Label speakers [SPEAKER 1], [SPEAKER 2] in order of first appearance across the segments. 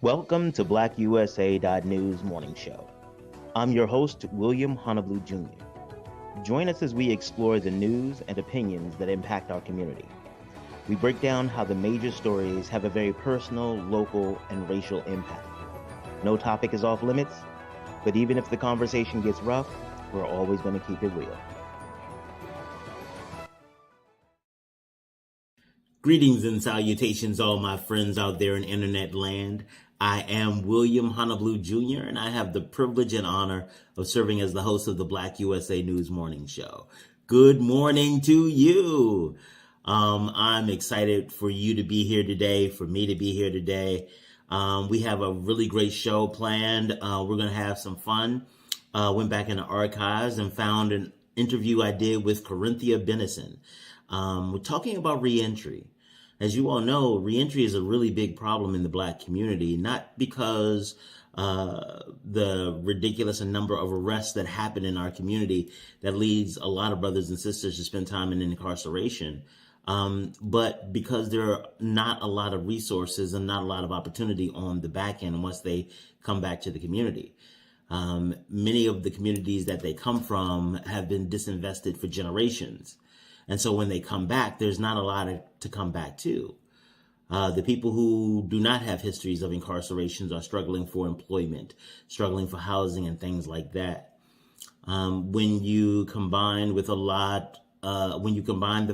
[SPEAKER 1] Welcome to BlackUSA.news morning show. I'm your host, William Honolulu Jr. Join us as we explore the news and opinions that impact our community. We break down how the major stories have a very personal, local, and racial impact. No topic is off limits, but even if the conversation gets rough, we're always going to keep it real.
[SPEAKER 2] Greetings and salutations, all my friends out there in internet land. I am William Honolulu Jr., and I have the privilege and honor of serving as the host of the Black USA News Morning Show. Good morning to you. I'm excited for you to be here today, for me to be here today. We have a really great show planned. We're going to have some fun. Went back in the archives and found an interview I did with Corinthia Benison. We're talking about reentry. As you all know, reentry is a really big problem in the Black community, not because the ridiculous number of arrests that happen in our community that leads a lot of brothers and sisters to spend time in incarceration, but because there are not a lot of resources and not a lot of opportunity on the back end once they come back to the community. Many of the communities that they come from have been disinvested for generations. And so when they come back, there's not a lot to come back to. The people who do not have histories of incarcerations are struggling for employment, struggling for housing and things like that. When you combine the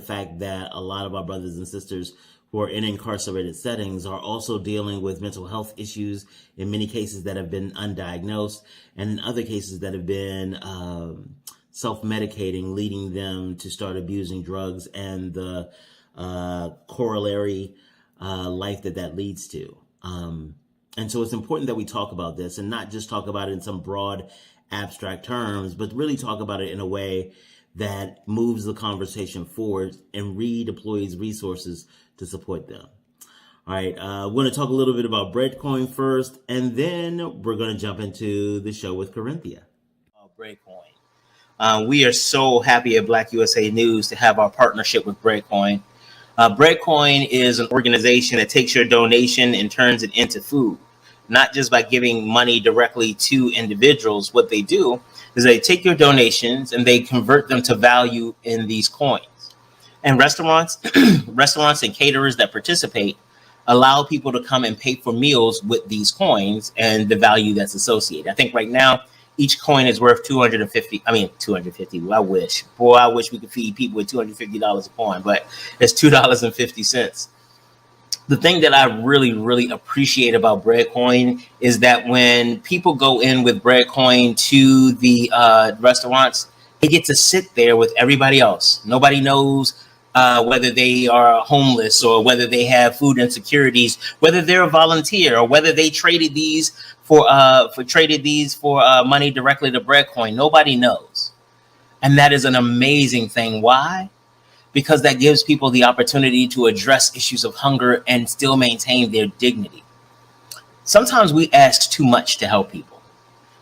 [SPEAKER 2] fact that a lot of our brothers and sisters who are in incarcerated settings are also dealing with mental health issues, in many cases that have been undiagnosed, and in other cases that have been self-medicating, leading them to start abusing drugs and the corollary life that leads to. And so it's important that we talk about this and not just talk about it in some broad, abstract terms, but really talk about it in a way that moves the conversation forward and redeploys resources to support them. All right, we're going to talk a little bit about Breadcoin first, and then we're going to jump into the show with Corinthia.
[SPEAKER 1] Breadcoin. We are so happy at Black USA News to have our partnership with Breadcoin. Breadcoin is an organization that takes your donation and turns it into food, not just by giving money directly to individuals. What they do is they take your donations and they convert them to value in these coins. And restaurants and caterers that participate allow people to come and pay for meals with these coins and the value that's associated. I think right now, each coin is worth $250. I wish. Boy, I wish we could feed people with $250 a coin, but it's $2.50. The thing that I really, really appreciate about Breadcoin is that when people go in with Breadcoin to the restaurants, they get to sit there with everybody else. Nobody knows whether they are homeless or whether they have food insecurities, whether they're a volunteer or whether they traded these for money directly to Breadcoin. Nobody knows. And that is an amazing thing. Why? Because that gives people the opportunity to address issues of hunger and still maintain their dignity. Sometimes we ask too much to help people.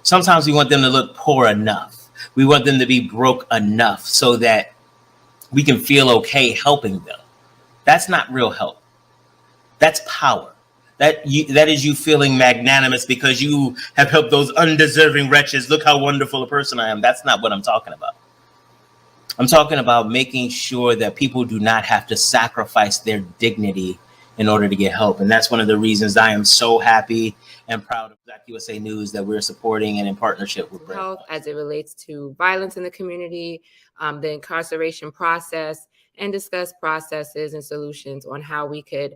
[SPEAKER 1] Sometimes we want them to look poor enough. We want them to be broke enough so that we can feel okay helping them. That's not real help. That's power. That is you feeling magnanimous because you have helped those undeserving wretches. Look how wonderful a person I am. That's not what I'm talking about. I'm talking about making sure that people do not have to sacrifice their dignity in order to get help. And that's one of the reasons I am so happy and proud of Black USA News that we're supporting and in partnership with
[SPEAKER 3] health as it relates to violence in the community, the incarceration process, and discuss processes and solutions on how we could,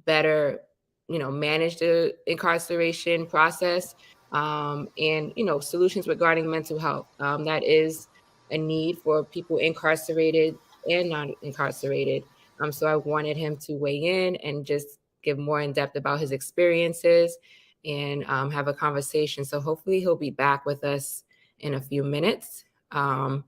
[SPEAKER 3] better, manage the incarceration process, and, solutions regarding mental health. That is a need for people incarcerated and non-incarcerated. So I wanted him to weigh in and just give more in depth about his experiences and have a conversation. So hopefully he'll be back with us in a few minutes. I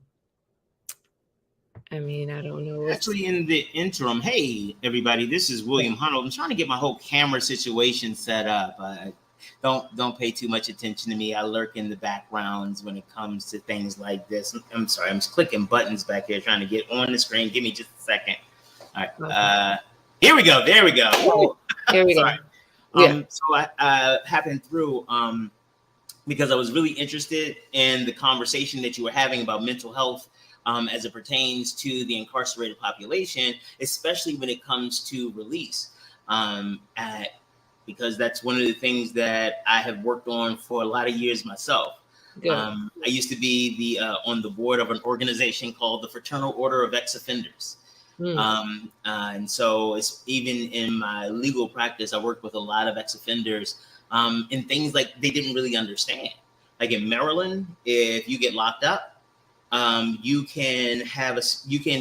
[SPEAKER 3] don't know.
[SPEAKER 2] Actually, in the interim, hey, everybody, this is William Honolulu. I'm trying to get my whole camera situation set up. Don't pay too much attention to me. I lurk in the backgrounds when it comes to things like this. I'm sorry, I'm just clicking buttons back here trying to get on the screen. Give me just a second. All right. Here we go. There we go.
[SPEAKER 3] Here we go.
[SPEAKER 1] So I happened through because I was really interested in the conversation that you were having about mental health as it pertains to the incarcerated population, especially when it comes to release. Because that's one of the things that I have worked on for a lot of years myself. I used to be on the board of an organization called the Fraternal Order of Ex-Offenders. And so it's even in my legal practice, I worked with a lot of ex-offenders in things like they didn't really understand. Like in Maryland, if you get locked up, you can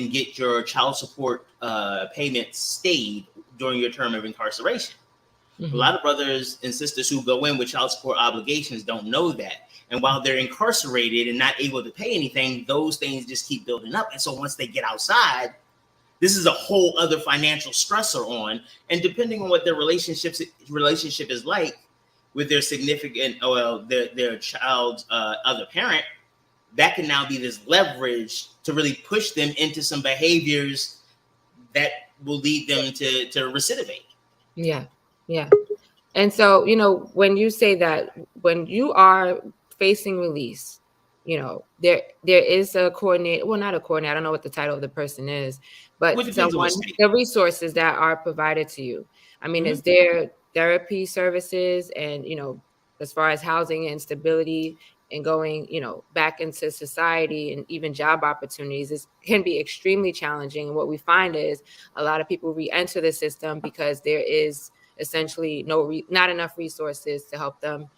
[SPEAKER 1] get your child support payments stayed during your term of incarceration. A lot of brothers and sisters who go in with child support obligations don't know that. And while they're incarcerated and not able to pay anything, those things just keep building up. And so once they get outside, this is a whole other financial stressor on. And depending on what their relationship is like with their significant, their child's other parent, that can now be this leverage to really push them into some behaviors that will lead them to recidivate.
[SPEAKER 3] Yeah. And so, when you say that, when you are facing release, there is a coordinator, well, not a coordinator, I don't know what the title of the person is, but someone, the resources that are provided to you. I mean, is there therapy services and, as far as housing and stability and going, back into society and even job opportunities, it can be extremely challenging. And what we find is a lot of people re-enter the system because there is essentially not enough resources to help them,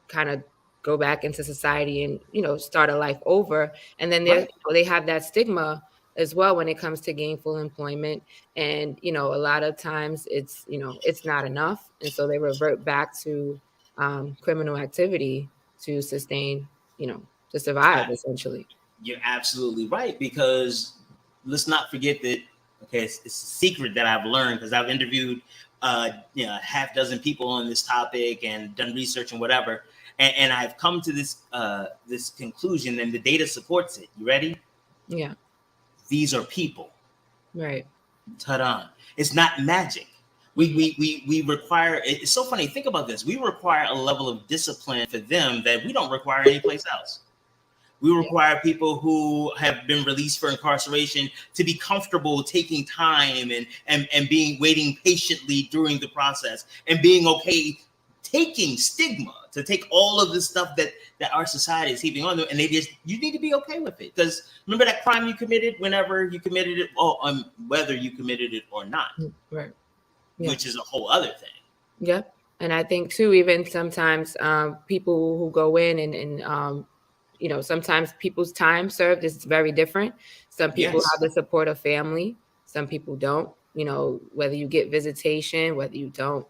[SPEAKER 3] kind of go back into society and, start a life over. And then they have that stigma as well when it comes to gainful employment. And, a lot of times it's not enough. And so they revert back to criminal activity to sustain, to survive, essentially.
[SPEAKER 1] You're absolutely right, because let's not forget that, it's a secret that I've learned because I've interviewed half dozen people on this topic and done research and whatever. And I've come to this conclusion, and the data supports it. You ready?
[SPEAKER 3] Yeah.
[SPEAKER 1] These are people.
[SPEAKER 3] Right.
[SPEAKER 1] Ta-da. It's not magic. We require, it's so funny, think about this. We require a level of discipline for them that we don't require anyplace else. We require people who have been released for incarceration to be comfortable taking time and waiting patiently during the process and being okay taking stigma, to take all of this stuff that our society is heaping on them, and you need to be okay with it. Because remember that crime you committed whenever you committed it, or whether you committed it or not,
[SPEAKER 3] right?
[SPEAKER 1] Which is a whole other thing.
[SPEAKER 3] Yep. And I think too, even sometimes people who go in and sometimes people's time served is very different. Some people have the support of family. Some people don't, whether you get visitation, whether you don't.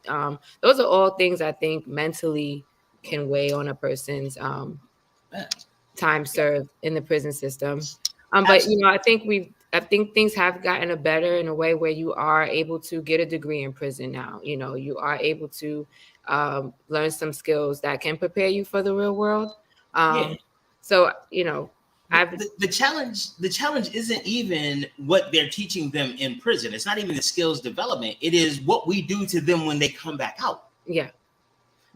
[SPEAKER 3] Those are all things I think mentally can weigh on a person's time served in the prison system. But, I think things have gotten better in a way where you are able to get a degree in prison now. You are able to learn some skills that can prepare you for the real world. So,
[SPEAKER 1] the challenge isn't even what they're teaching them in prison. It's not even the skills development. It is what we do to them when they come back out.
[SPEAKER 3] Yeah.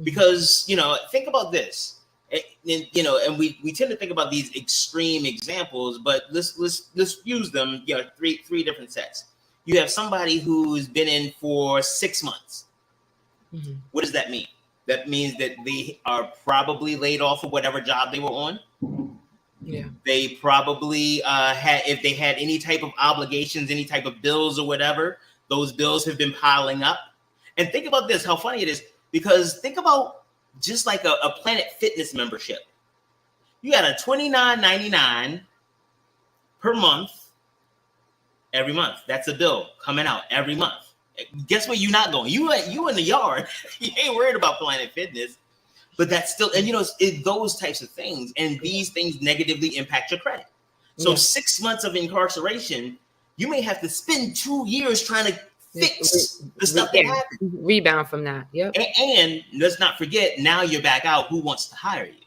[SPEAKER 1] Because, think about this. And we tend to think about these extreme examples, but let's use them. Three different sets. You have somebody who's been in for 6 months.
[SPEAKER 3] Mm-hmm.
[SPEAKER 1] What does that mean? That means that they are probably laid off of whatever job they were on.
[SPEAKER 3] Yeah.
[SPEAKER 1] They probably if they had any type of obligations, any type of bills or whatever, those bills have been piling up. And think about this, how funny it is, because think about just like a Planet Fitness membership. You got a $29.99 per month, every month. That's a bill coming out every month. Guess where you're not going? You in the yard. You ain't worried about Planet Fitness. But that's still, and it's those types of things. And these things negatively impact your credit. So 6 months of incarceration, you may have to spend 2 years trying to fix the stuff that happened.
[SPEAKER 3] Rebound from that. Yep.
[SPEAKER 1] And let's not forget, now you're back out. Who wants to hire you?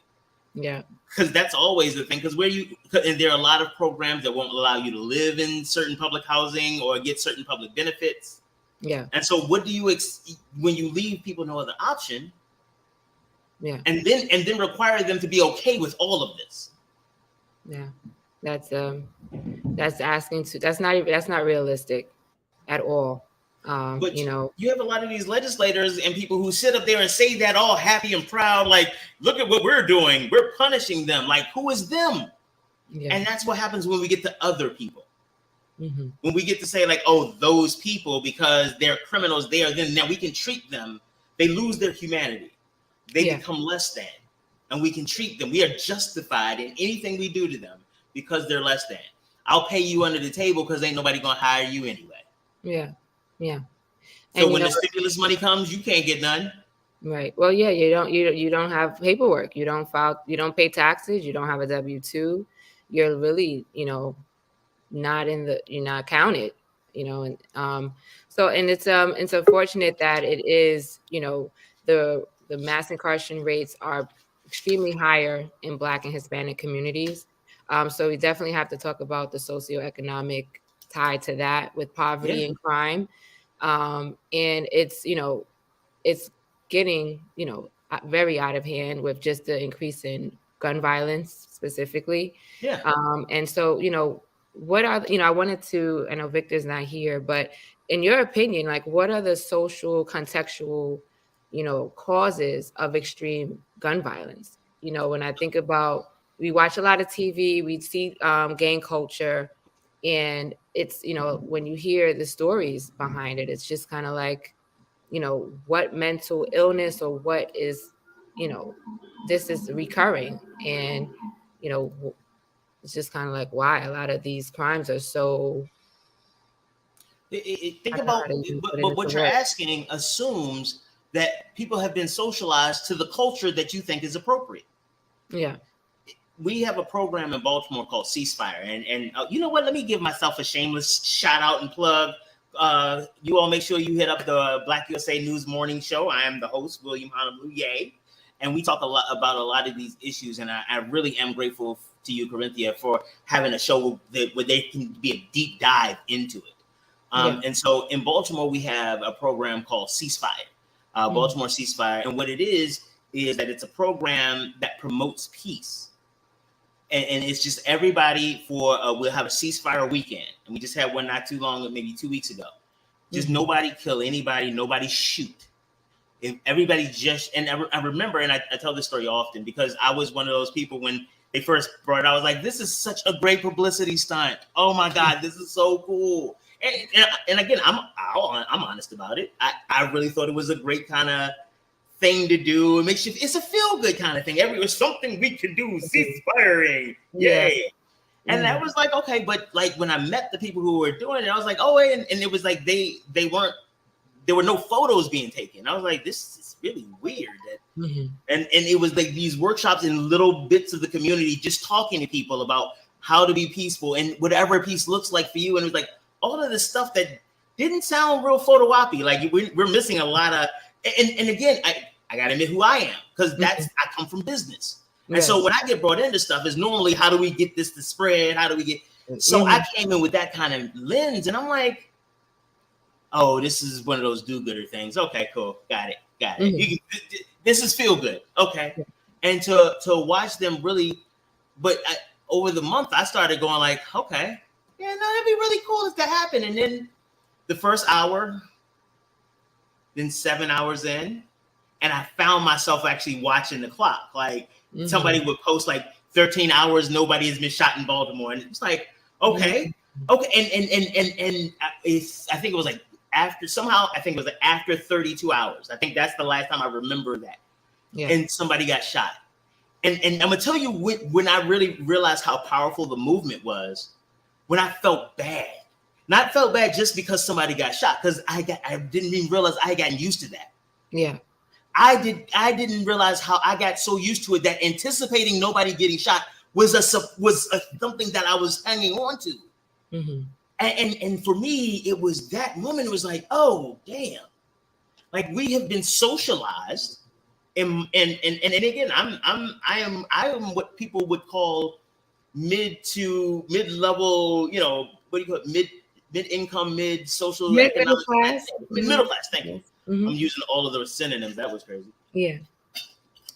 [SPEAKER 3] Yeah.
[SPEAKER 1] Because that's always the thing. And there are a lot of programs that won't allow you to live in certain public housing or get certain public benefits.
[SPEAKER 3] Yeah.
[SPEAKER 1] And so what do you when you leave people no other option?
[SPEAKER 3] Yeah.
[SPEAKER 1] And then require them to be okay with all of this?
[SPEAKER 3] Yeah. That's asking to, that's not realistic at all.
[SPEAKER 1] But
[SPEAKER 3] You know,
[SPEAKER 1] you have a lot of these legislators and people who sit up there and say that all happy and proud, like, look at what we're doing. We're punishing them. Like, who is them?
[SPEAKER 3] yeah.
[SPEAKER 1] And that's what happens when we get to other people.
[SPEAKER 3] Mm-hmm.
[SPEAKER 1] When we get to say, like, oh, those people, because they're criminals there, then now we can treat them. They lose their humanity. They become less than. And we can treat them. We are justified in anything we do to them because they're less than. I'll pay you under the table because ain't nobody going to hire you anyway.
[SPEAKER 3] Yeah. Yeah.
[SPEAKER 1] So when the stimulus money comes, you can't get none.
[SPEAKER 3] Right. Well, yeah, you don't have paperwork. You don't file, you don't pay taxes, you don't have a W-2. You're really, not you're not counted, and so, and it's unfortunate that it is, the mass incarceration rates are extremely higher in Black and Hispanic communities. So we definitely have to talk about the socioeconomic tie to that with poverty and crime. And it's getting, very out of hand with just the increase in gun violence specifically.
[SPEAKER 1] Yeah.
[SPEAKER 3] And so, what are, I wanted to, I know Victor's not here, but in your opinion, like, what are the social contextual, causes of extreme gun violence? When I think about, we watch a lot of TV, we see gang culture, and it's, when you hear the stories behind it, it's just kind of like, what mental illness or what is, this is recurring. And, it's just kind of like why a lot of these crimes are so.
[SPEAKER 1] Think about, but what you're asking assumes that people have been socialized to the culture that you think is appropriate.
[SPEAKER 3] Yeah.
[SPEAKER 1] We have a program in Baltimore called Ceasefire. And you know what? Let me give myself a shameless shout out and plug. You all make sure you hit up the Black USA News Morning Show. I am the host, William Honolulu, yay. And we talk a lot about a lot of these issues. And I really am grateful to you, Corinthia, for having a show where they can be a deep dive into it. And so in Baltimore, we have a program called Ceasefire, Baltimore Ceasefire. And what it is that it's a program that promotes peace. And it's just everybody we'll have a ceasefire weekend. And we just had one not too long, maybe 2 weeks ago. Just nobody kill anybody, nobody shoot. If everybody just, and I remember, and I tell this story often because I was one of those people when they first brought it, I was like, this is such a great publicity stunt. Oh my God, this is so cool. And again, I'm honest about it. I really thought it was a great kind of thing to do. It makes you, it's a feel good kind of thing. It's something we can do, ceasefire, yay. And that was like, okay, but like when I met the people who were doing it, I was like, oh, and it was like there were no photos being taken. I was like, this is really weird. And it was like these workshops in little bits of the community, just talking to people about how to be peaceful and whatever peace looks like for you. And it was like all of this stuff that didn't sound real photo-oppy. Like we're missing a lot of, and again, I gotta admit who I am, because I come from business. And so when I get brought into stuff is normally, how do we get this to spread? How do we get, so I came in with that kind of lens and I'm like, oh, this is one of those do-gooder things. Okay, cool. Got it. This is feel good. Okay. And to watch them really, but over the month, I started going like, okay, yeah, no, that'd be really cool if that happened. And then the first hour, then 7 hours in, and I found myself actually watching the clock. Like somebody would post like 13 hours, nobody has been shot in Baltimore. And it's like, okay. And I think it was like after 32 hours. I think that's the last time I remember that. Yeah. And somebody got shot. And I'm gonna tell you when I really realized how powerful the movement was, when I felt bad. Not felt bad just because somebody got shot, because I didn't even realize I had gotten used to that. Yeah. I didn't realize how I got so used to it that anticipating nobody getting shot was something that I was hanging on to. And for me, it was that moment. It was like, oh damn, like we have been socialized, and again, I am what people would call mid-level, what do you call it,
[SPEAKER 2] mid-income, mid-social,
[SPEAKER 3] Middle
[SPEAKER 2] economic,
[SPEAKER 3] class.
[SPEAKER 2] middle class. Thank you.
[SPEAKER 3] Mm-hmm.
[SPEAKER 2] I'm using all of those synonyms. That was crazy.
[SPEAKER 3] Yeah.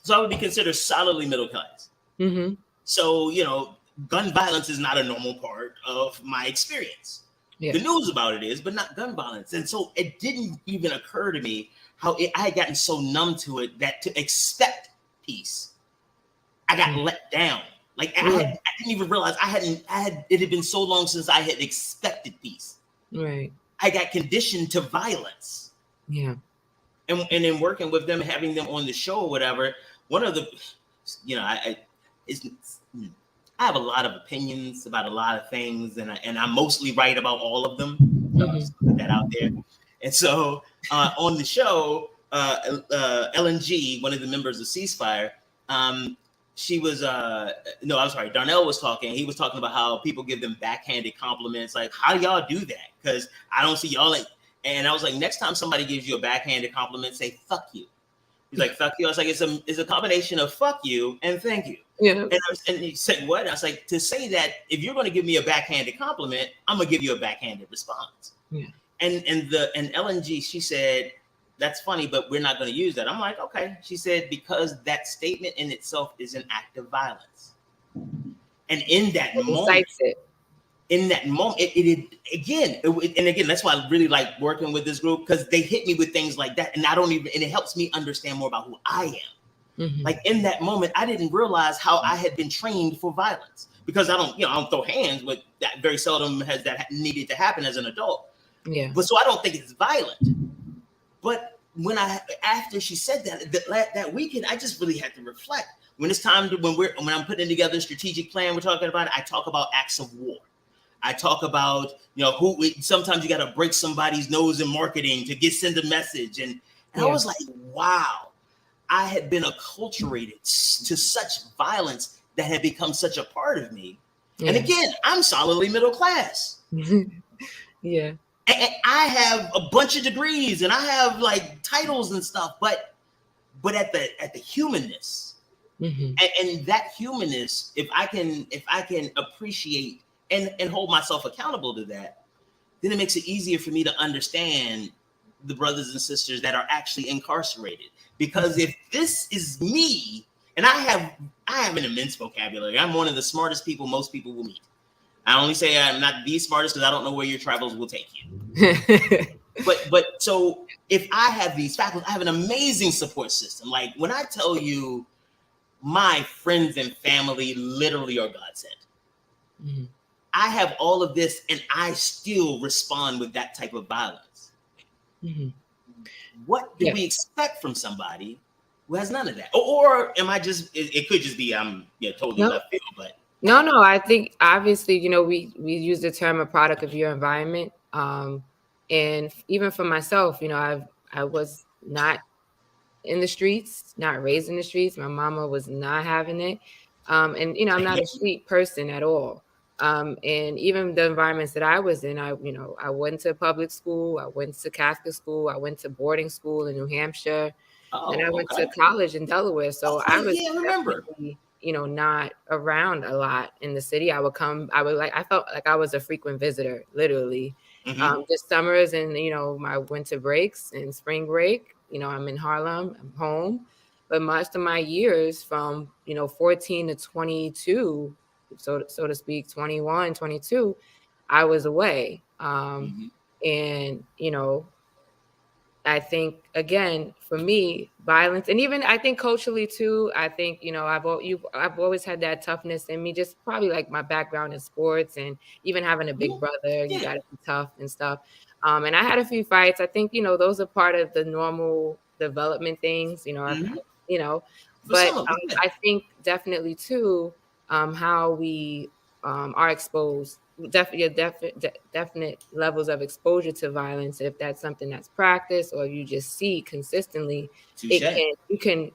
[SPEAKER 2] So I would be considered solidly middle class.
[SPEAKER 3] Mm-hmm.
[SPEAKER 2] So, you know, gun violence is not a normal part of my experience. Yeah. The news about it is, but not gun violence. And so it didn't even occur to me how I had gotten so numb to it that to expect peace, I got let down. Like I didn't even realize it had been so long since I had expected peace. Right. I got conditioned to violence. Yeah. And in working with them, having them on the show or whatever, one of the, you know, I have a lot of opinions about a lot of things, and I'm mostly right about all of them. Just put that out there. And so on the show, LNG, one of the members of Ceasefire, she was Darnell was talking. He was talking about how people give them backhanded compliments, like, how do y'all do that? Because I don't see y'all like. And I was like, next time somebody gives you a backhanded compliment, say fuck you. He's like, fuck you. I was like, it's a combination of fuck you and thank you. Yeah. And he said, what? I was like, to say that if you're going to give me a backhanded compliment, I'm gonna give you a backhanded response. Yeah. And LNG, she said, that's funny, but we're not going to use that. I'm like, okay. She said, because that statement in itself is an act of violence. And in that moment, again, that's why I really like working with this group, because they hit me with things like that. And it helps me understand more about who I am. Mm-hmm. Like in that moment, I didn't realize how I had been trained for violence, because I don't throw hands, but that very seldom has that needed to happen as an adult. Yeah. But so I don't think it's violent. But after she said that weekend, I just really had to reflect. When it's time to, when I'm putting together a strategic plan, we're talking about it, I talk about acts of war. I talk about, sometimes you got to break somebody's nose in marketing to send a message. And I was like, wow, I had been acculturated to such violence that had become such a part of me. Yeah. And again, I'm solidly middle class. Yeah. And I have a bunch of degrees and I have like titles and stuff, but at the humanness, and that humanness, if I can appreciate and hold myself accountable to that, then it makes it easier for me to understand the brothers and sisters that are actually incarcerated. Because if this is me, and I have an immense vocabulary, I'm one of the smartest people most people will meet. I only say I'm not the smartest because I don't know where your travels will take you. but so if I have these faculties, I have an amazing support system. Like when I tell you, my friends and family literally are godsend. Mm-hmm. I have all of this, and I still respond with that type of violence. Mm-hmm. What do we expect from somebody who has none of that? Or am I just? It could just be I'm totally left field, but.
[SPEAKER 3] No. I think obviously, we use the term a product of your environment. And even for myself, I was not in the streets, not raised in the streets. My mama was not having it. And I'm not a street person at all. And even the environments that I was in, I went to public school, I went to Catholic school, I went to boarding school in New Hampshire, and I went to college in Delaware. So I was definitely not around a lot in the city. I felt like I was a frequent visitor, literally. Mm-hmm. Just summers and, my winter breaks and spring break, I'm in Harlem, I'm home. But most of my years from, 14 to 22, so to speak, 21, 22, I was away. And, I think, again, for me, violence, and even I think culturally too, I think, I've always had that toughness in me, just probably like my background in sports and even having a big brother, you got to be tough and stuff. And I had a few fights. I think, those are part of the normal development things, but I think definitely too, how we are exposed. Definite levels of exposure to violence. If that's something that's practiced or you just see consistently, you can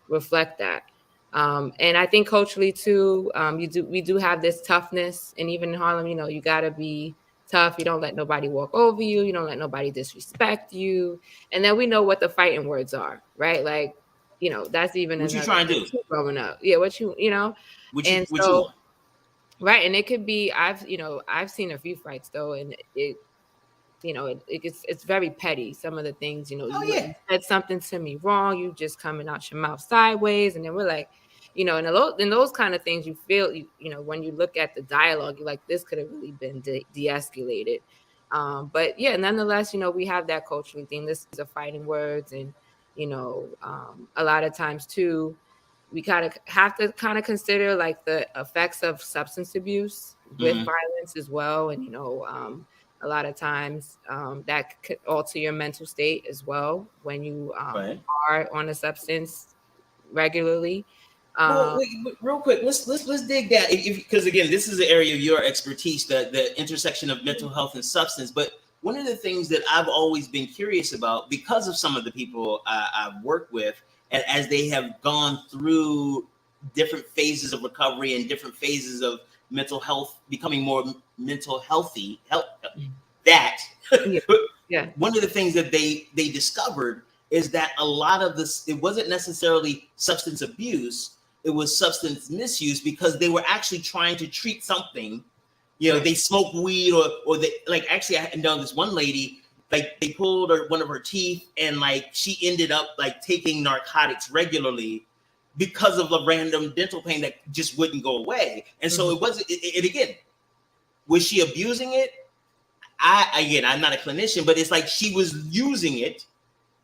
[SPEAKER 3] reflect that. And I think culturally too, we do have this toughness, and even in Harlem, you gotta be tough. You don't let nobody walk over you. You don't let nobody disrespect you. And then we know what the fighting words are, right? Like, that's even
[SPEAKER 2] what you trying to do
[SPEAKER 3] growing up. Yeah, what you want? Right. And it could be, I've seen a few fights though, and it's very petty. Some of the things,
[SPEAKER 1] Oh
[SPEAKER 3] you
[SPEAKER 1] yeah.
[SPEAKER 3] said something to me wrong, you just coming out your mouth sideways. And then we're like, and in those kind of things, you feel, when you look at the dialogue, you're like, this could have really been de-escalated. But yeah, nonetheless, we have that culturally thing. This is a fighting words. And, a lot of times too, we kind of have to kind of consider like the effects of substance abuse with violence as well. And, a lot of times that could alter your mental state as well when you
[SPEAKER 1] Right.
[SPEAKER 3] are on a substance regularly.
[SPEAKER 1] Well,
[SPEAKER 3] Um,
[SPEAKER 1] real quick, let's dig that, because again, this is the area of your expertise, the intersection of mental health and substance. But one of the things that I've always been curious about, because of some of the people I've worked with, and as they have gone through different phases of recovery and different phases of mental health, becoming more mental healthy, that
[SPEAKER 3] yeah, yeah,
[SPEAKER 1] one of the things that they discovered is that a lot of this, it wasn't necessarily substance abuse, it was substance misuse, because they were actually trying to treat something.
[SPEAKER 3] right.
[SPEAKER 1] They smoked weed, or they, like, actually I know this one lady, like they pulled one of her teeth, and like she ended up like taking narcotics regularly because of the random dental pain that just wouldn't go away. And so it wasn't it again, was she abusing it? I'm not a clinician, but it's like she was using it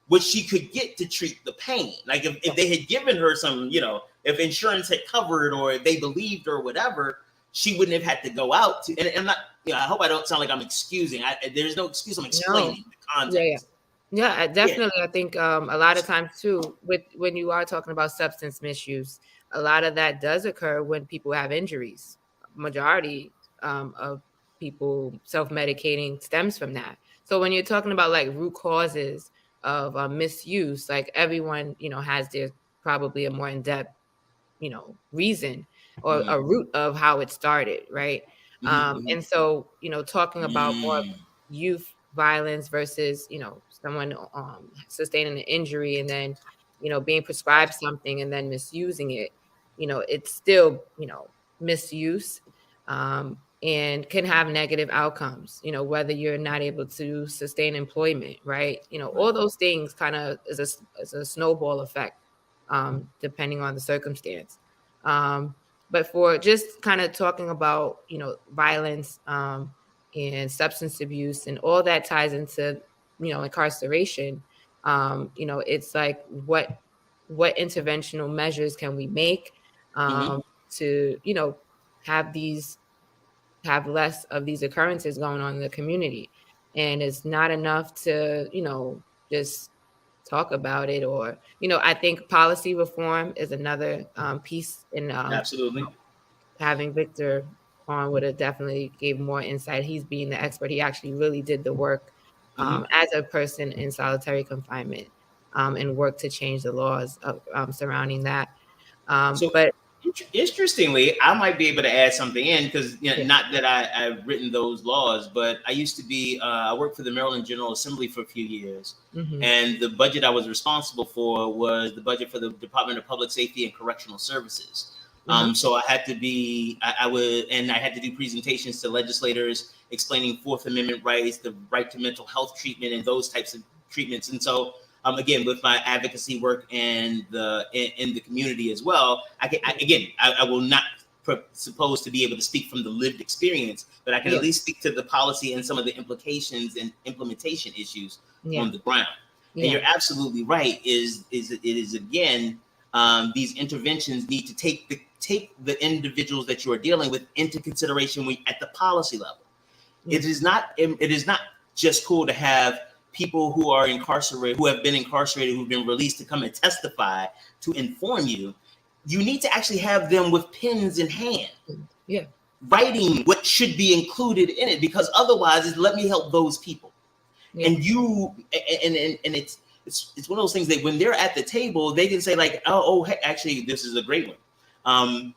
[SPEAKER 1] what she could get to treat the pain. Like if they had given her some, if insurance had covered, or if they believed, or whatever, she wouldn't have had to go out to. And I'm not, I hope I don't sound like I'm excusing. There's no excuse. I'm explaining the context.
[SPEAKER 3] Yeah, definitely. I think a lot of times too, when you are talking about substance misuse, a lot of that does occur when people have injuries. Majority of people self-medicating stems from that. So when you're talking about like root causes of misuse, like everyone, has their probably a more in-depth, reason or a root of how it started, right? And so, talking about more youth violence versus, someone sustaining an injury and then, being prescribed something and then misusing it, it's still, misuse. And can have negative outcomes, whether you're not able to sustain employment, right? All those things kind of is a snowball effect, depending on the circumstance. But for just kind of talking about, violence and substance abuse and all that ties into, incarceration, it's like what interventional measures can we make to, have less of these occurrences going on in the community. And it's not enough to, just talk about it, or, I think policy reform is another piece in
[SPEAKER 1] Absolutely.
[SPEAKER 3] having Victor on would have definitely gave more insight. He's being the expert. He actually really did the work as a person in solitary confinement and worked to change the laws surrounding that. But
[SPEAKER 1] Interestingly, I might be able to add something in, because not that I've written those laws, but I used to be, I worked for the Maryland General Assembly for a few years. And the budget I was responsible for was the budget for the Department of Public Safety and Correctional Services. So I had to be, I had to do presentations to legislators explaining Fourth Amendment rights, the right to mental health treatment, and those types of treatments. And so again, with my advocacy work and in the community as well, I will not suppose to be able to speak from the lived experience, but I can at least speak to the policy and some of the implications and implementation issues on the ground. And you're absolutely right. It is again, these interventions need to take the individuals that you are dealing with into consideration at the policy level. It is not just cool to have people who are incarcerated, who have been incarcerated, who've been released, to come and testify to inform you. You need to actually have them with pens in hand, writing what should be included in it, because otherwise, let me help those people. And it's one of those things that when they're at the table, they can say like, oh, hey, actually, this is a great one.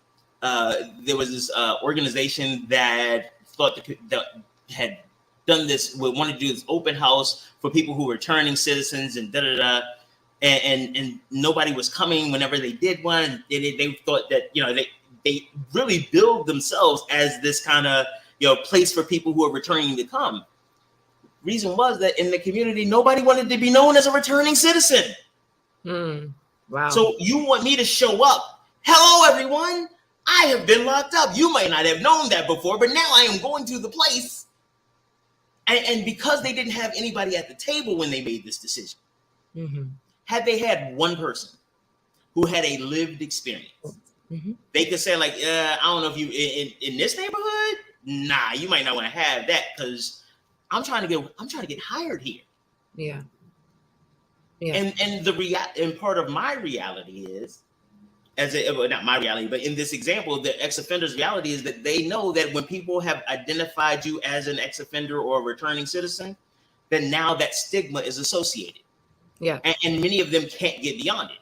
[SPEAKER 1] There was this organization that thought that had done this, wanted to do this open house for people who were returning citizens and and nobody was coming whenever they did one. They thought that, they really build themselves as this kind of, place for people who are returning to come. Reason was that in the community, nobody wanted to be known as a returning citizen.
[SPEAKER 3] Wow.
[SPEAKER 1] So you want me to show up? Hello, everyone. I have been locked up. You might not have known that before, but now I am going to the place. And because they didn't have anybody at the table when they made this decision, had they had one person who had a lived experience, they could say like, I don't know if you in this neighborhood, nah, you might not want to have that because I'm trying to get hired here.
[SPEAKER 3] Yeah.
[SPEAKER 1] And and part of my reality is, not my reality, but in this example, the ex-offender's reality is that they know that when people have identified you as an ex-offender or a returning citizen, then now that stigma is associated.
[SPEAKER 3] Yeah.
[SPEAKER 1] And many of them can't get beyond it.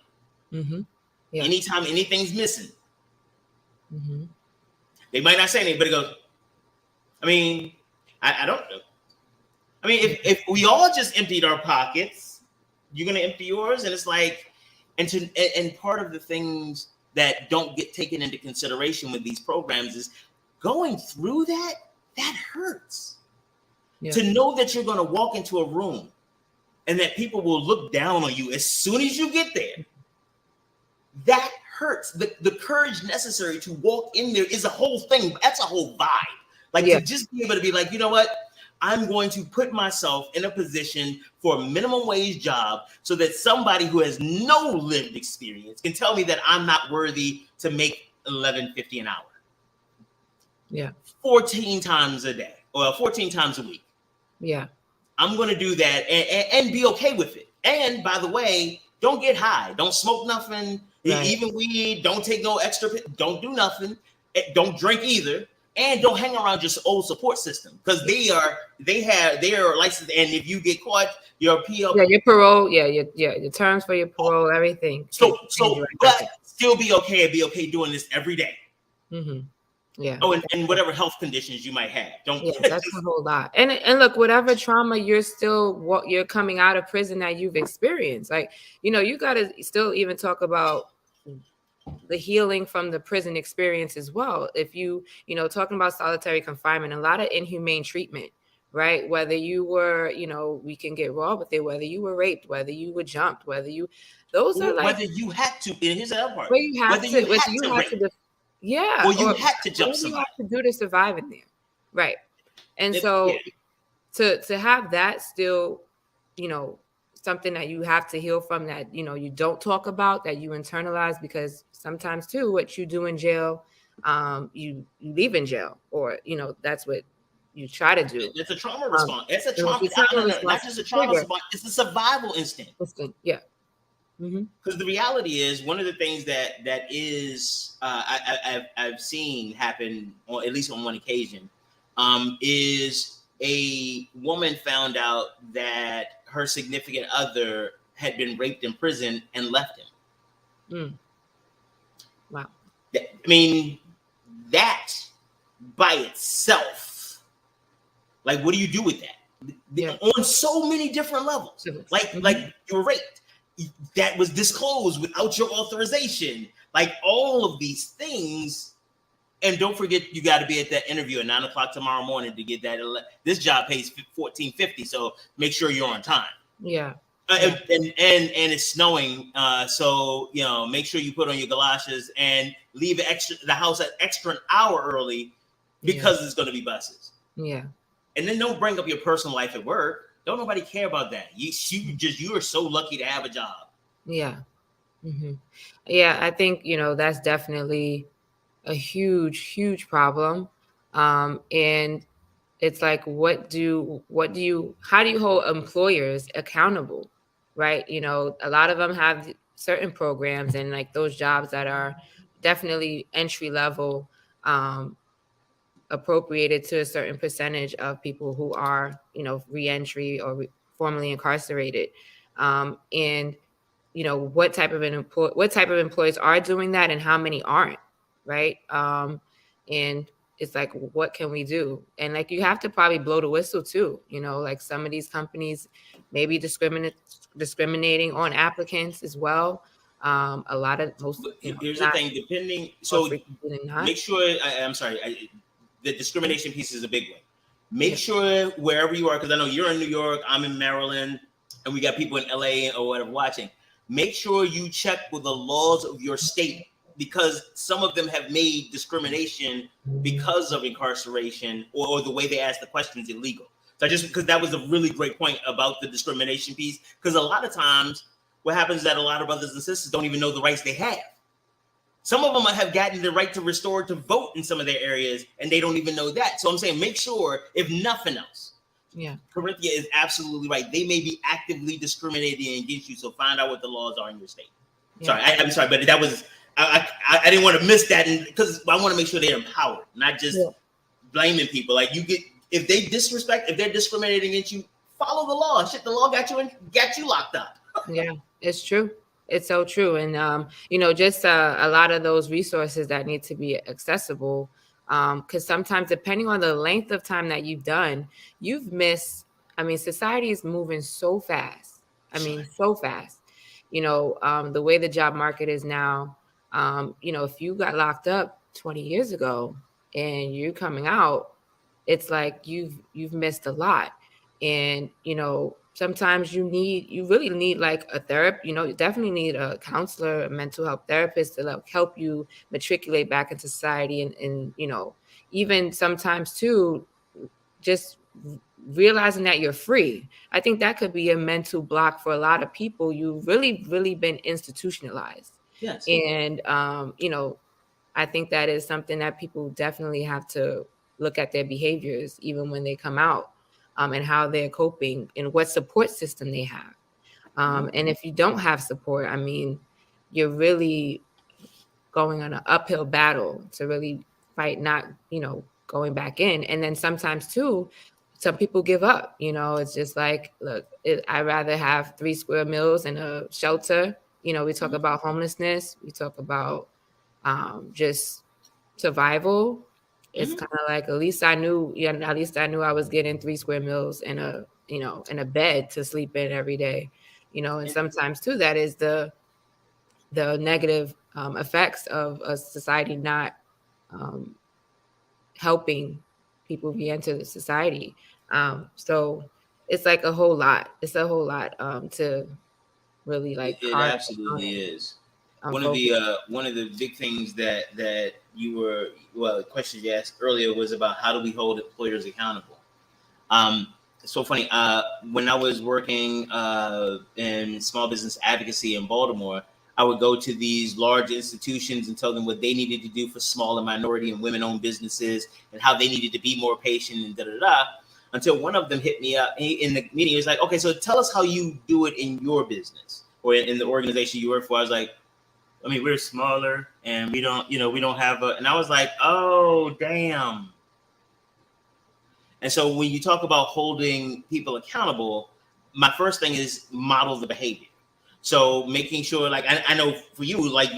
[SPEAKER 1] Yeah. Anytime anything's missing, they might not say anything, but it goes, I mean, I don't know. I mean, if we all just emptied our pockets, you're going to empty yours. And it's like, and part of the things that don't get taken into consideration with these programs is going through that hurts. Yeah. To know that you're going to walk into a room and that people will look down on you as soon as you get there. That hurts. The courage necessary to walk in there is a whole thing. That's a whole vibe. Like to just be able to be like, you know what? I'm going to put myself in a position for a minimum wage job so that somebody who has no lived experience can tell me that I'm not worthy to make $11.50 an hour.
[SPEAKER 3] Yeah.
[SPEAKER 1] 14 times a day or 14 times a week.
[SPEAKER 3] Yeah.
[SPEAKER 1] I'm going to do that and be okay with it. And by the way, don't get high. Don't smoke nothing. Right. Even weed. Don't take no extra. Don't do nothing. Don't drink either. And don't hang around your old support system because they are licensed. And if you get caught, your PO.
[SPEAKER 3] Yeah, your parole. Yeah, your terms for your parole, everything.
[SPEAKER 1] So, but still be okay and be okay doing this every day.
[SPEAKER 3] Yeah.
[SPEAKER 1] Oh, and whatever health conditions you might have.
[SPEAKER 3] That's a whole lot. And look, whatever trauma you're coming out of prison that you've experienced, like, you got to still even talk about the healing from the prison experience as well. If talking about solitary confinement, a lot of inhumane treatment, right? Whether you were, we can get raw with it, whether you were raped, whether you were jumped, whether you
[SPEAKER 1] you had to, and here's the other part.
[SPEAKER 3] Where you had to yeah.
[SPEAKER 1] Or you had to jump somebody.
[SPEAKER 3] You have to do to survive in there. Right. And so to have that still, something that you have to heal from, that, you don't talk about, that you internalize, because sometimes too, what you do in jail, you leave in jail, or, that's what you try to do.
[SPEAKER 1] It's a trauma response. It's a trauma. Not just a trauma response. It's a survival instinct.
[SPEAKER 3] Yeah.
[SPEAKER 1] Because the reality is, one of the things that is I've seen happen, or at least on one occasion, is a woman found out that her significant other had been raped in prison and left him.
[SPEAKER 3] Wow.
[SPEAKER 1] I mean, that by itself, like, what do you do with that? Yeah. On so many different levels. Like you're raped. That was disclosed without your authorization. Like, all of these things. And don't forget, you got to be at that interview at 9:00 tomorrow morning to get that. This job pays $14.50, so make sure you're on time.
[SPEAKER 3] Yeah.
[SPEAKER 1] And it's snowing, so make sure you put on your galoshes and leave the house an extra hour early because it's going to be buses. Yeah. And then don't bring up your personal life at work. Don't nobody care about that. You are so lucky to have a job.
[SPEAKER 3] Yeah. Yeah, I think that's definitely a huge problem. And it's like, how do you hold employers accountable? Right. A lot of them have certain programs, and like those jobs that are definitely entry level, appropriated to a certain percentage of people who are, reentry or formerly incarcerated. And what type of employees are doing that, and how many aren't, right? And it's like, what can we do? And like, you have to probably blow the whistle too. Like, some of these companies may be discriminating on applicants as well. A lot of most,
[SPEAKER 1] Here's the
[SPEAKER 3] not
[SPEAKER 1] thing, depending,
[SPEAKER 3] more
[SPEAKER 1] so
[SPEAKER 3] frequently than not.
[SPEAKER 1] make sure, I'm sorry, the discrimination piece is a big one. Make
[SPEAKER 3] Yeah.
[SPEAKER 1] sure wherever you are, because I know you're in New York, I'm in Maryland, and we got people in LA or whatever watching. Make sure you check with the laws of your state, because some of them have made discrimination because of incarceration or the way they ask the questions illegal. So because that was a really great point about the discrimination piece, because a lot of times what happens is that a lot of brothers and sisters don't even know the rights they have. Some of them have gotten the right to restore to vote in some of their areas, and they don't even know that. So I'm saying, make sure, if nothing else, Corinthia is absolutely right. They may be actively discriminating against you, so find out what the laws are in your state. Yeah. Sorry, I'm sorry, but that was, I didn't want to miss that, because I want to make sure they're empowered, not just blaming people. Like, if they're discriminating against you, follow the law. Shit, the law got you locked up.
[SPEAKER 3] Yeah, it's true. It's so true. And, just a lot of those resources that need to be accessible, because sometimes, depending on the length of time that you've missed. I mean, society is moving so fast. So fast. The way the job market is now, if you got locked up 20 years ago and you're coming out, it's like you've missed a lot. And, sometimes you really need like a therapist, you definitely need a counselor, a mental health therapist to help you matriculate back into society. And even sometimes too, just realizing that you're free. I think that could be a mental block for a lot of people. You've really, really been institutionalized.
[SPEAKER 1] Yes.
[SPEAKER 3] And, I think that is something that people definitely have to look at their behaviors, even when they come out. And how they're coping and what support system they have. And if you don't have support, you're really going on an uphill battle to really fight, not, going back in. And then sometimes too, some people give up, it's just like, look, I'd rather have 3 square meals and a shelter. We talk about homelessness. We talk about just survival. It's kind of like, at least I knew I was getting 3 square meals and a bed to sleep in every day, and sometimes too, that is the negative effects of a society not helping people re-enter the society. So it's like a whole lot. It's a whole lot to really like.
[SPEAKER 1] It absolutely is. One of the big things that you were, the question you asked earlier was about how do we hold employers accountable. It's so funny. When I was working in small business advocacy in Baltimore, I would go to these large institutions and tell them what they needed to do for small and minority and women-owned businesses and how they needed to be more patient and da-da-da. Until one of them hit me up in the meeting. He was like, okay, so tell us how you do it in your business or in the organization you work for. I was like, we're smaller and we don't have and I was like, oh, damn. And so when you talk about holding people accountable, my first thing is model the behavior. So making sure, like, I know for you, like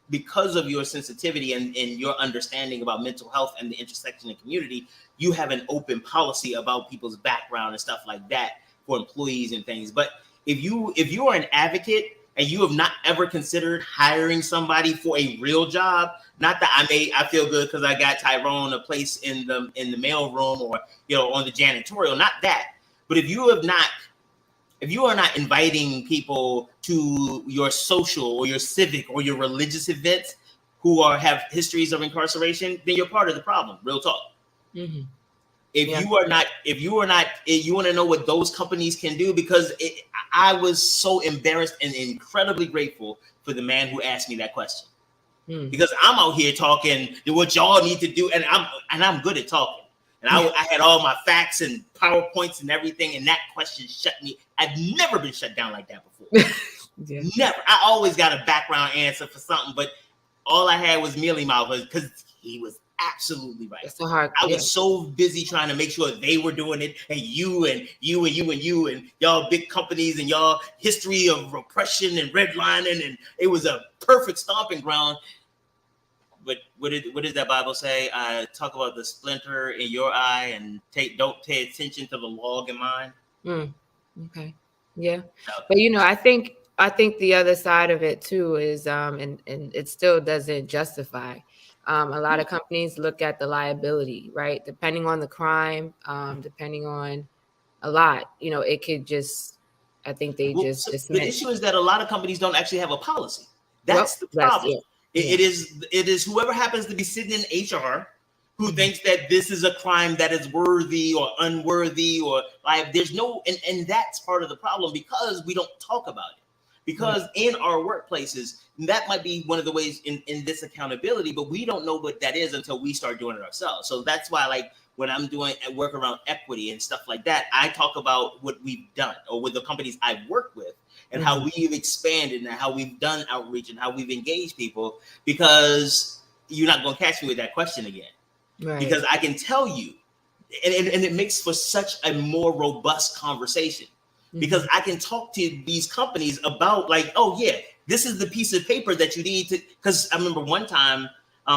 [SPEAKER 1] because of your sensitivity and your understanding about mental health and the intersection of community, you have an open policy about people's background and stuff like that for employees and things. But if you are an advocate and you have not ever considered hiring somebody for a real job, not that I feel good because I got Tyrone a place in the mail room or on the janitorial, not that. But if you are not inviting people to your social or your civic or your religious events who have histories of incarceration, then you're part of the problem. Real talk. Mm-hmm. If you want to know what those companies can do, because I was so embarrassed and incredibly grateful for the man who asked me that question, because I'm out here talking what y'all need to do, and I'm good at talking, and I had all my facts and PowerPoints and everything, and that question shut me. I've never been shut down like that before. Never. I always got a background answer for something, but all I had was mealy mouth because he was absolutely right.
[SPEAKER 3] It's so hard.
[SPEAKER 1] I was so busy trying to make sure they were doing it, and you and y'all big companies and y'all history of repression and redlining, and it was a perfect stomping ground. But what does that Bible say? Talk about the splinter in your eye and don't pay attention to the log in mine.
[SPEAKER 3] Okay. Yeah. But I think I think the other side of it too is, and it still doesn't justify. A lot of companies look at the liability, right? Depending on the crime, depending on a lot, it could just, I think they
[SPEAKER 1] Well,
[SPEAKER 3] just
[SPEAKER 1] so the
[SPEAKER 3] dismiss.
[SPEAKER 1] issue is that a lot of companies don't actually have a policy.
[SPEAKER 3] Well,
[SPEAKER 1] That's the
[SPEAKER 3] that's
[SPEAKER 1] problem.
[SPEAKER 3] it.
[SPEAKER 1] It is whoever happens to be sitting in HR who thinks that this is a crime that is worthy or unworthy, or like there's no, and that's part of the problem, because we don't talk about it. Because in our workplaces, that might be one of the ways in this accountability, but we don't know what that is until we start doing it ourselves. So that's why, like, when I'm doing work around equity and stuff like that, I talk about what we've done, or with the companies I've worked with, and how we've expanded, and how we've done outreach, and how we've engaged people, because you're not going to catch me with that question again. Right. Because I can tell you, and it makes for such a more robust conversation, because I can talk to these companies about, like, oh yeah, this is the piece of paper that you need to, because I remember one time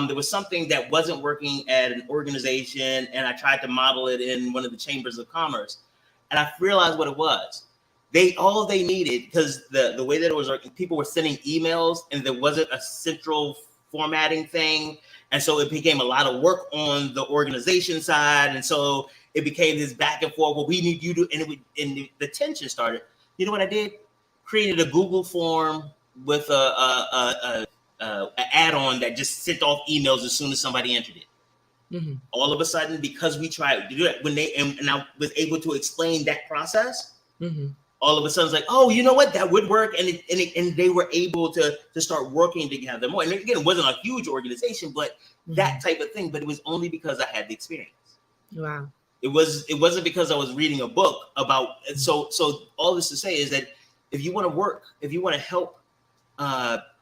[SPEAKER 1] there was something that wasn't working at an organization, and I tried to model it in one of the chambers of commerce, and I realized what it was. All they needed, because the way that it was working, people were sending emails and there wasn't a central formatting thing. And so it became a lot of work on the organization side. And so it became this back and forth. Well, we need you to, and the tension started. You know what I did? Created a Google form with a add-on that just sent off emails as soon as somebody entered it. All of a sudden, because we tried to do that, and I was able to explain that process, all of a sudden it's like, oh, you know what, that would work, and they were able to start working together more. And again, it wasn't a huge organization, but that type of thing. But it was only because I had the experience.
[SPEAKER 3] Wow.
[SPEAKER 1] It wasn't because I was reading a book about. So all this to say is that if you want to work, if you want to help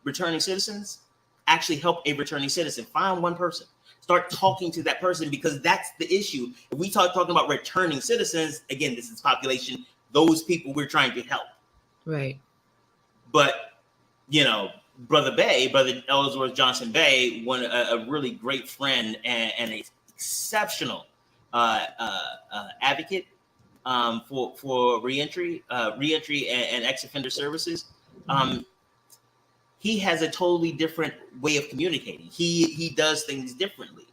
[SPEAKER 1] returning citizens, actually help a returning citizen. Find one person. Start talking to that person, because that's the issue. If we talking about returning citizens, again, this is population. Those people we're trying to help. Right. But, Brother Ellsworth Johnson Bay, a really great friend and an exceptional advocate for reentry and ex-offender services. He has a totally different way of communicating. He does things differently.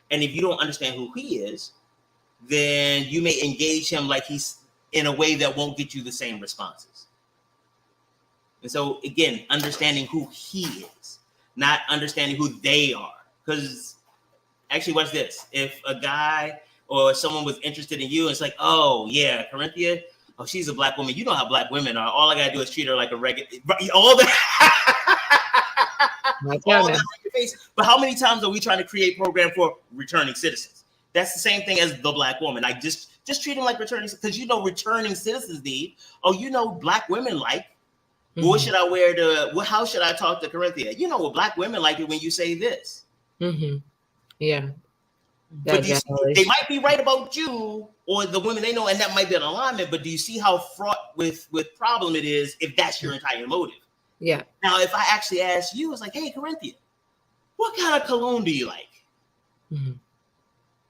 [SPEAKER 1] And if you don't understand who he is, then you may engage him like he's in a way that won't get you the same responses. And so, again, understanding who he is, not understanding who they are. Because actually, watch this. If a guy or someone was interested in you, and it's like, oh, yeah, Corinthia, oh, she's a Black woman. You know how Black women are. All I got to do is treat her like a regular, all that. All that on your face. But how many times are we trying to create program for returning citizens? That's the same thing as the Black woman. Like, just treat them like returning, because returning citizens need. Oh, Black women like. What should I wear how should I talk to Corinthia? What Black women like it when you say this. Yeah. But they might be right about you or the women they know, and that might be an alignment. But do you see how fraught with problem it is if that's your entire motive? Yeah. Now, if I actually ask you, it's like, hey, Corinthia, what kind of cologne do you like?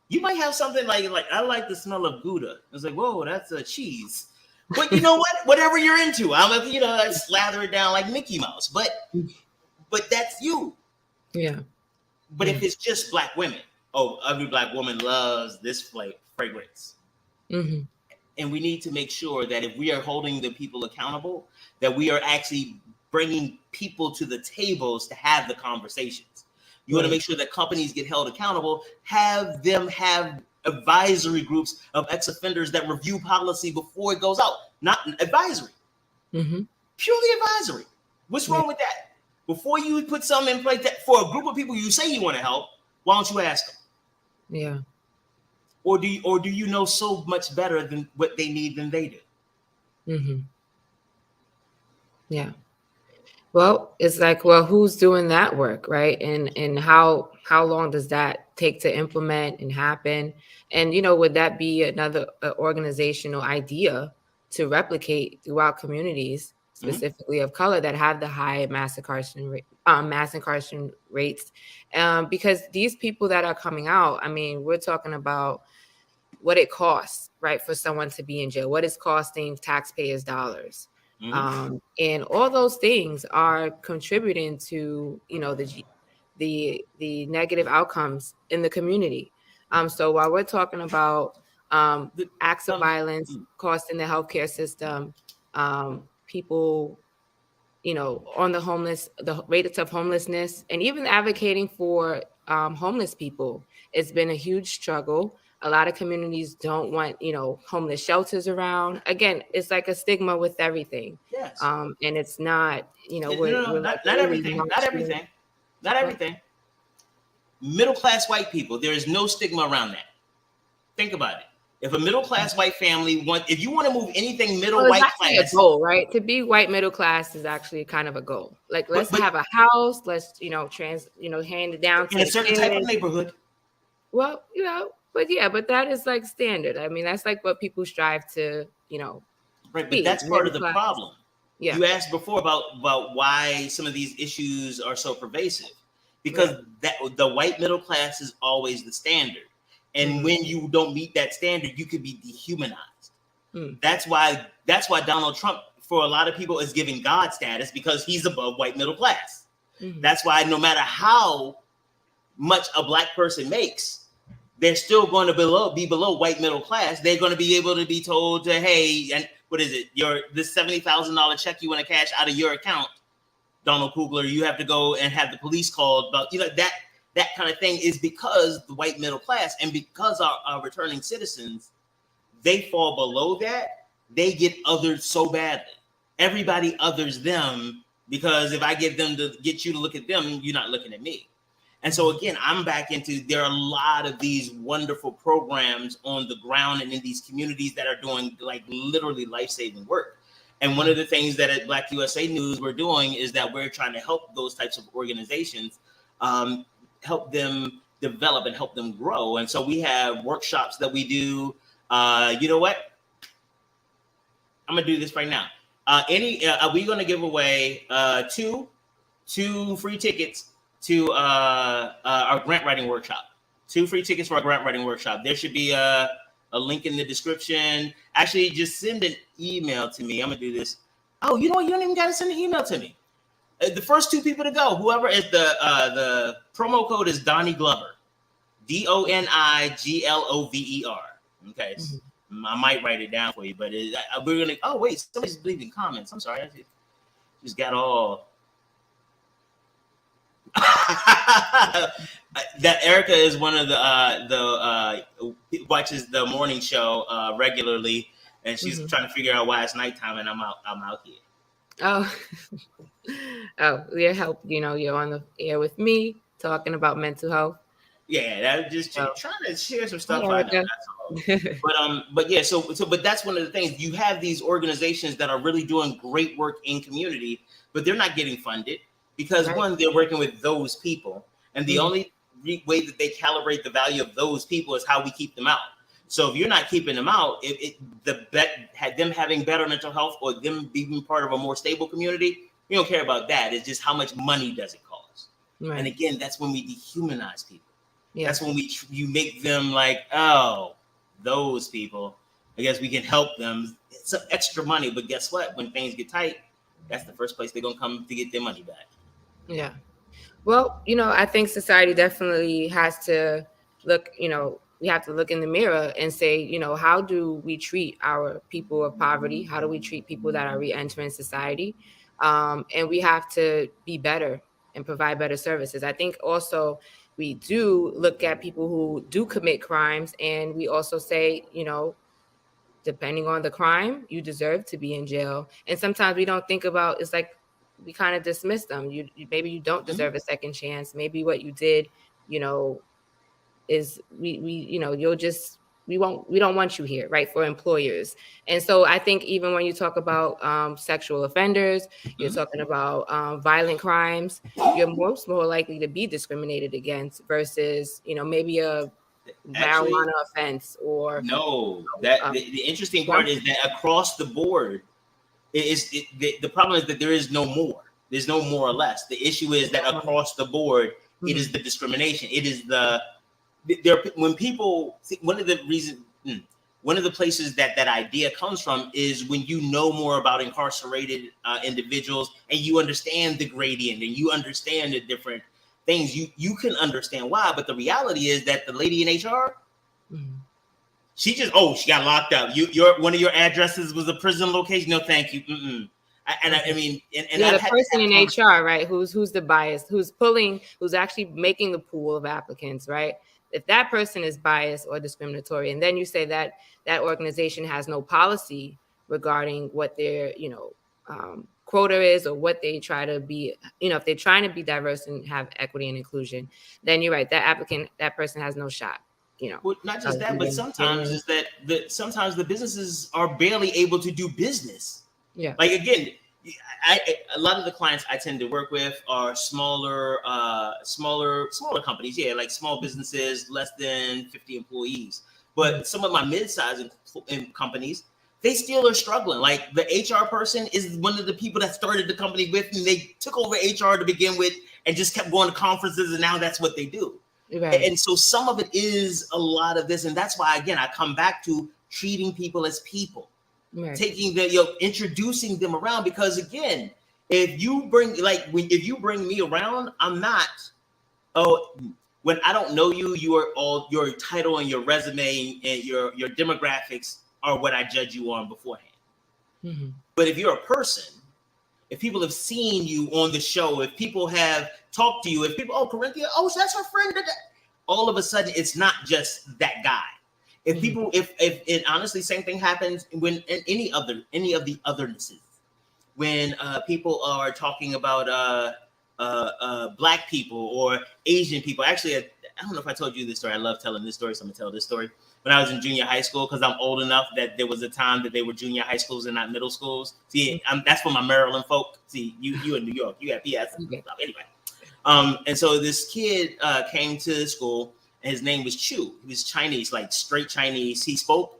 [SPEAKER 1] You might have something like I like the smell of Gouda. It's like, whoa, that's a cheese. But you know what? Whatever you're into, I slather it down like Mickey Mouse. But that's you. Yeah. But if it's just Black women, oh, every Black woman loves this fragrance. And we need to make sure that if we are holding the people accountable, that we are actually bringing people to the tables to have the conversations. You want to make sure that companies get held accountable, have them have advisory groups of ex-offenders that review policy before it goes out. Not advisory. Purely advisory. What's wrong with that? Before you put something in place that for a group of people you say you want to help, why don't you ask them? Yeah. Or do you know so much better than what they need than they do? Yeah. Well, it's like, well, who's doing that work, right? And how long does that take to implement and happen? And would that be another organizational idea to replicate throughout communities, specifically of color, that have the high mass incarceration rates? Because these people that are coming out, we're talking about what it costs, right, for someone to be in jail. What is costing taxpayers dollars?
[SPEAKER 3] And all those things are contributing to, the negative outcomes in the community. So while we're talking about acts of violence costing the healthcare system, people, on the rates of homelessness, and even advocating for homeless people, it's been a huge struggle. A lot of communities don't want, homeless shelters around. Again, it's like a stigma with everything.
[SPEAKER 1] Yes.
[SPEAKER 3] And it's not,
[SPEAKER 1] Not everything. Not everything. Not everything. Middle class white people, there is no stigma around that. Think about it. If a middle class white family if you want to move anything white class,
[SPEAKER 3] a goal, right? To be white middle class is actually kind of a goal. Like, let's have a house. Let's, hand it down to
[SPEAKER 1] in a certain type of neighborhood.
[SPEAKER 3] Well, but that is like standard. I mean, that's like what people strive to,
[SPEAKER 1] Right, but that's part of the problem.
[SPEAKER 3] Yeah.
[SPEAKER 1] You asked before about why some of these issues are so pervasive, because the white middle class is always the standard. And when you don't meet that standard, you could be dehumanized. That's why Donald Trump, for a lot of people, is giving God status, because he's above white middle class. That's why no matter how much a black person makes, they're still going to be below white middle class. They're going to be able to be told to, hey, and what is it? This $70,000 check you want to cash out of your account, Donald Kugler, you have to go and have the police called. But that kind of thing is because the white middle class, and because our returning citizens, they fall below that. They get othered so badly. Everybody others them, because if I get you to look at them, you're not looking at me. And so again, I'm back into, there are a lot of these wonderful programs on the ground and in these communities that are doing like literally life-saving work. And one of the things that at Black USA News we're doing is that we're trying to help those types of organizations, help them develop and help them grow. And so we have workshops that we do. You know what? I'm gonna do this right now. Are we gonna give away two free tickets to our grant writing workshop? 2 free tickets for our grant writing workshop. There should be a link in the description. Actually, just send an email to me. I'm gonna do this. Oh, you know what? You don't even gotta send an email to me. The first 2 people to go, whoever is the promo code is Donnie Glover, DONIGLOVER. Okay, I might write it down for you, but we're gonna. Oh wait, somebody's leaving comments. I'm sorry, I just got all. That Erica is one of the watches the morning show regularly, and she's trying to figure out why it's nighttime and I'm out here.
[SPEAKER 3] Oh, your help. You're on the air with me talking about mental health.
[SPEAKER 1] Yeah, that just trying to share some stuff. I know, that's all. But yeah, but that's one of the things. You have these organizations that are really doing great work in community, but they're not getting funded because one, they're working with those people, and the only way that they calibrate the value of those people is how we keep them out. So if you're not keeping them out, them having better mental health or them being part of a more stable community, we don't care about that. It's just how much money does it cost. Right. And again, that's when we dehumanize people. Yeah. That's when you make them like, oh, those people, I guess we can help them. It's some extra money, but guess what? When things get tight, that's the first place they're going to come to get their money back.
[SPEAKER 3] Yeah. Well, I think society definitely has to look, we have to look in the mirror and say, how do we treat our people of poverty? How do we treat people that are re-entering society? And we have to be better and provide better services. I think also we do look at people who do commit crimes, and we also say, depending on the crime, you deserve to be in jail. And sometimes we don't think about, it's like we kind of dismiss them. Maybe you don't deserve a second chance. Maybe what you did, is we don't want you here, right? For employers. And so I think even when you talk about sexual offenders, you're talking about violent crimes, you're more likely to be discriminated against versus, maybe a marijuana offense or
[SPEAKER 1] the interesting part is that across the board, the problem is that there is no more. There's no more or less. The issue is that across the board, it is the discrimination. It is when people, one of the reasons, one of the places that idea comes from is when you know more about incarcerated individuals and you understand the gradient and you understand the different things, you can understand why. But the reality is that the lady in HR, she got locked up. Your one of your addresses was a prison location. No, thank you. I mean,
[SPEAKER 3] the person in HR, right? Who's the bias? Who's actually making the pool of applicants, right? If that person is biased or discriminatory, and then you say that that organization has no policy regarding what their, quota is or what they try to be, if they're trying to be diverse and have equity and inclusion, then you're right. That person has no shot.
[SPEAKER 1] Well, not just that, but sometimes is that sometimes the businesses are barely able to do business.
[SPEAKER 3] Yeah.
[SPEAKER 1] Like again, a lot of the clients I tend to work with are smaller companies. Yeah, like small businesses, less than 50 employees. But some of my mid-sized companies, they still are struggling. Like the HR person is one of the people that started the company with, and they took over HR to begin with and just kept going to conferences, and now that's what they do. Right. And so some of it is a lot of this, and that's why, again, I come back to treating people as people. Right. Taking introducing them around, because again, if you bring me around, I'm not. When I don't know you, your title and your resume and your demographics are what I judge you on beforehand. Mm-hmm. But if you're a person, if people have seen you on the show, if people have talked to you, if people, Corinthia, that's her friend. All of a sudden, it's not just that guy. If people, if honestly, same thing happens when in any of the othernesses, when people are talking about Black people or Asian people. Actually, I don't know if I told you this story. I love telling this story, so I'm gonna tell this story. When I was in junior high school, because I'm old enough that there was a time that they were junior high schools and not middle schools. See, that's for my Maryland folk. See, you in New York, you have PS. Anyway, and so this kid came to school. His name was Chu. He was Chinese, like straight Chinese. He spoke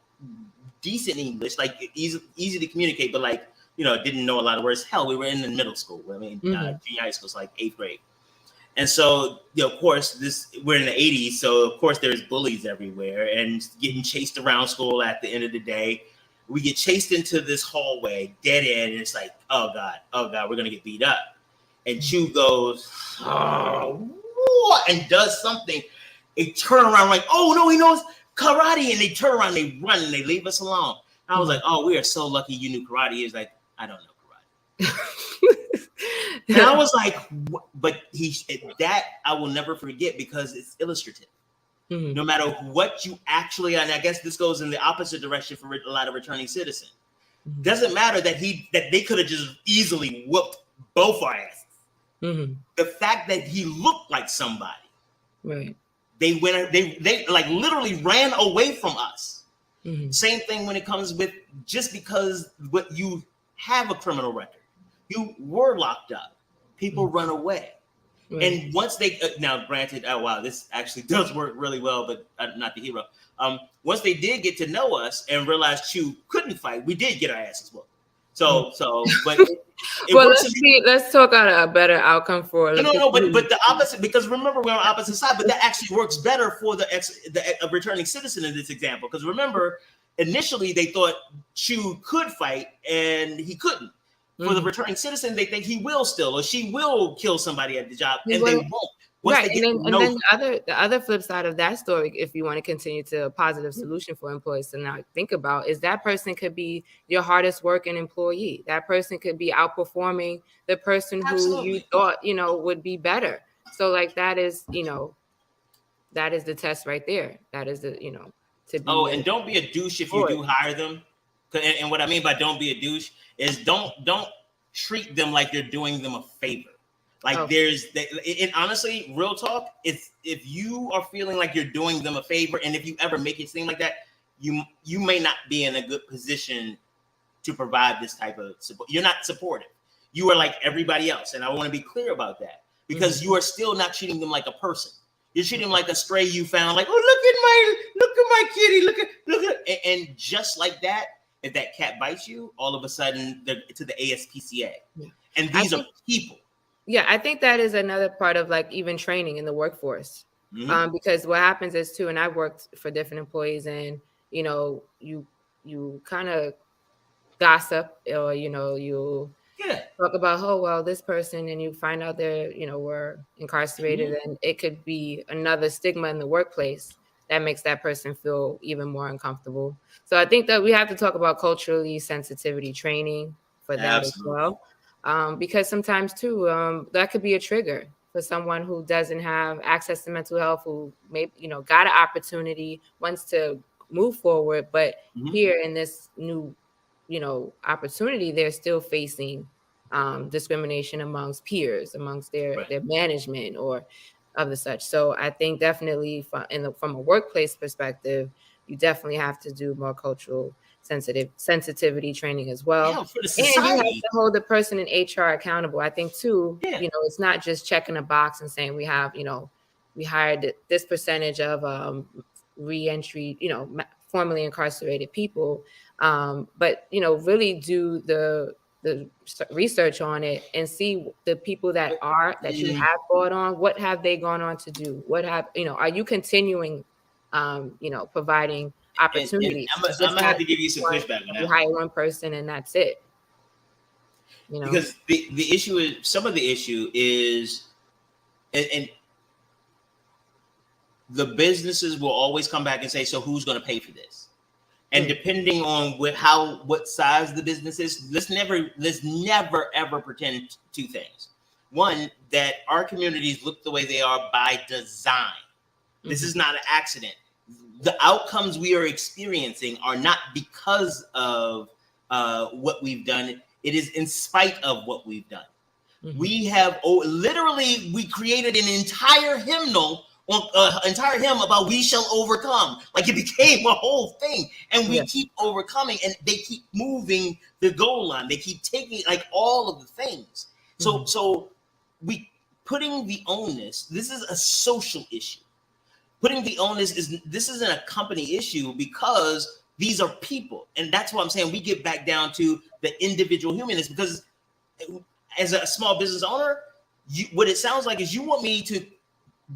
[SPEAKER 1] decent English, like easy to communicate, but like, didn't know a lot of words. Hell, we were in the middle school. I mean, junior high school is like 8th grade. And so, of course, we're in the 80s. So, of course, there's bullies everywhere and getting chased around school at the end of the day. We get chased into this hallway, dead end. And it's like, oh, God, we're going to get beat up. And Chu goes, what? And does something. They turn around like, oh, no, he knows karate. And they turn around, they run, and they leave us alone. I was like, oh, we are so lucky you knew karate. He's like, I don't know karate. And I was like, what? But that I will never forget, because it's illustrative. Mm-hmm. No matter what you actually, and I guess this goes in the opposite direction for a lot of returning citizens. Mm-hmm. Doesn't matter that they could have just easily whooped both our asses. Mm-hmm. The fact that he looked like somebody, right? They like literally ran away from us. Mm-hmm. Same thing when it comes with just because what you have a criminal record, you were locked up, people run away. Right. And once they now granted, oh wow, this actually does work really well, but not the hero. Once they did get to know us and realized Chu couldn't fight, we did get our asses whooped. But
[SPEAKER 3] let's talk about a better outcome for.
[SPEAKER 1] But the opposite, because remember, we're on the opposite side, but that actually works better for the returning citizen in this example. Because remember, initially they thought Chu could fight and he couldn't. For the returning citizen, they think he will still, or she will kill somebody at the job, and they won't.
[SPEAKER 3] Right, and then the other flip side of that story, if you want to continue to a positive solution for employees to now think about, is that person could be your hardest working employee. That person could be outperforming the person who you thought, would be better. So like that is the test right there. That is the, to be.
[SPEAKER 1] Oh, and don't be a douche if you do hire them. And what I mean by don't be a douche is don't treat them like you're doing them a favor. Like and honestly, real talk, if you are feeling like you're doing them a favor, and if you ever make it seem like that, you may not be in a good position to provide this type of support. You're not supportive. You are like everybody else. And I want to be clear about that, because you are still not treating them like a person. You're treating them like a stray you found, like, oh, look at my kitty, look at, and just like that, if that cat bites you, all of a sudden they're to the ASPCA. Yeah. And these are people.
[SPEAKER 3] Yeah, I think that is another part of like even training in the workforce. Mm-hmm. Because what happens is too, and I've worked for different employees, and you kind of gossip, or you
[SPEAKER 1] Yeah.
[SPEAKER 3] talk about, oh well, this person, and you find out they're were incarcerated, and it could be another stigma in the workplace that makes that person feel even more uncomfortable. So I think that we have to talk about culturally sensitivity training for that as
[SPEAKER 1] Absolutely.
[SPEAKER 3] well, because sometimes too, that could be a trigger for someone who doesn't have access to mental health, who maybe got an opportunity, wants to move forward, but here in this new opportunity, they're still facing discrimination amongst peers, amongst their
[SPEAKER 1] Right.
[SPEAKER 3] management or of the such. So I think definitely from a workplace perspective, you definitely have to do more cultural sensitivity training as well.
[SPEAKER 1] Yeah, for the
[SPEAKER 3] And you have
[SPEAKER 1] society.
[SPEAKER 3] to hold the person in HR accountable. I think too,
[SPEAKER 1] Yeah.
[SPEAKER 3] it's not just checking a box and saying we have, we hired this percentage of reentry, formerly incarcerated people. But really do the research on it and see the people that you have brought on, what have they gone on to do? What have are you continuing providing
[SPEAKER 1] And
[SPEAKER 3] opportunities
[SPEAKER 1] I'm
[SPEAKER 3] to
[SPEAKER 1] gonna
[SPEAKER 3] just have
[SPEAKER 1] have to give you some pushback on
[SPEAKER 3] you
[SPEAKER 1] that one.
[SPEAKER 3] hire one person and that's it?
[SPEAKER 1] Because the issue is, some of the issue is, and the businesses will always come back and say, so who's going to pay for this? And depending on what size the business is, let's never ever pretend two things. One, that our communities look the way they are by design. This is not an accident. The outcomes we are experiencing are not because of what we've done. It is in spite of what we've done. We have literally, we created an entire hymnal, entire hymn about we shall overcome. Like, it became a whole thing, and we keep overcoming, and they keep moving the goal line. They keep taking like all of the things. So we putting the onus. This is a social issue. Putting the onus this isn't a company issue, because these are people, and that's what I'm saying. We get back down to the individual humanist, because as a small business owner, what it sounds like is you want me to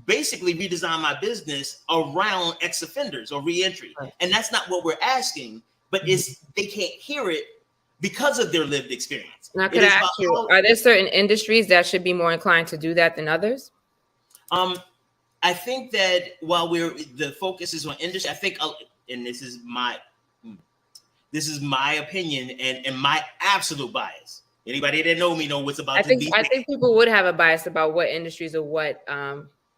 [SPEAKER 1] basically redesign my business around ex-offenders or reentry. And that's not what we're asking, but they can't hear it because of their lived experience.
[SPEAKER 3] Now, could I ask you, are there certain industries that should be more inclined to do that than others?
[SPEAKER 1] I think that while the focus is on industry, I think, and this is my opinion and my absolute bias. Anybody that know me know what's about to be.
[SPEAKER 3] I think people would have a bias about what industries or what.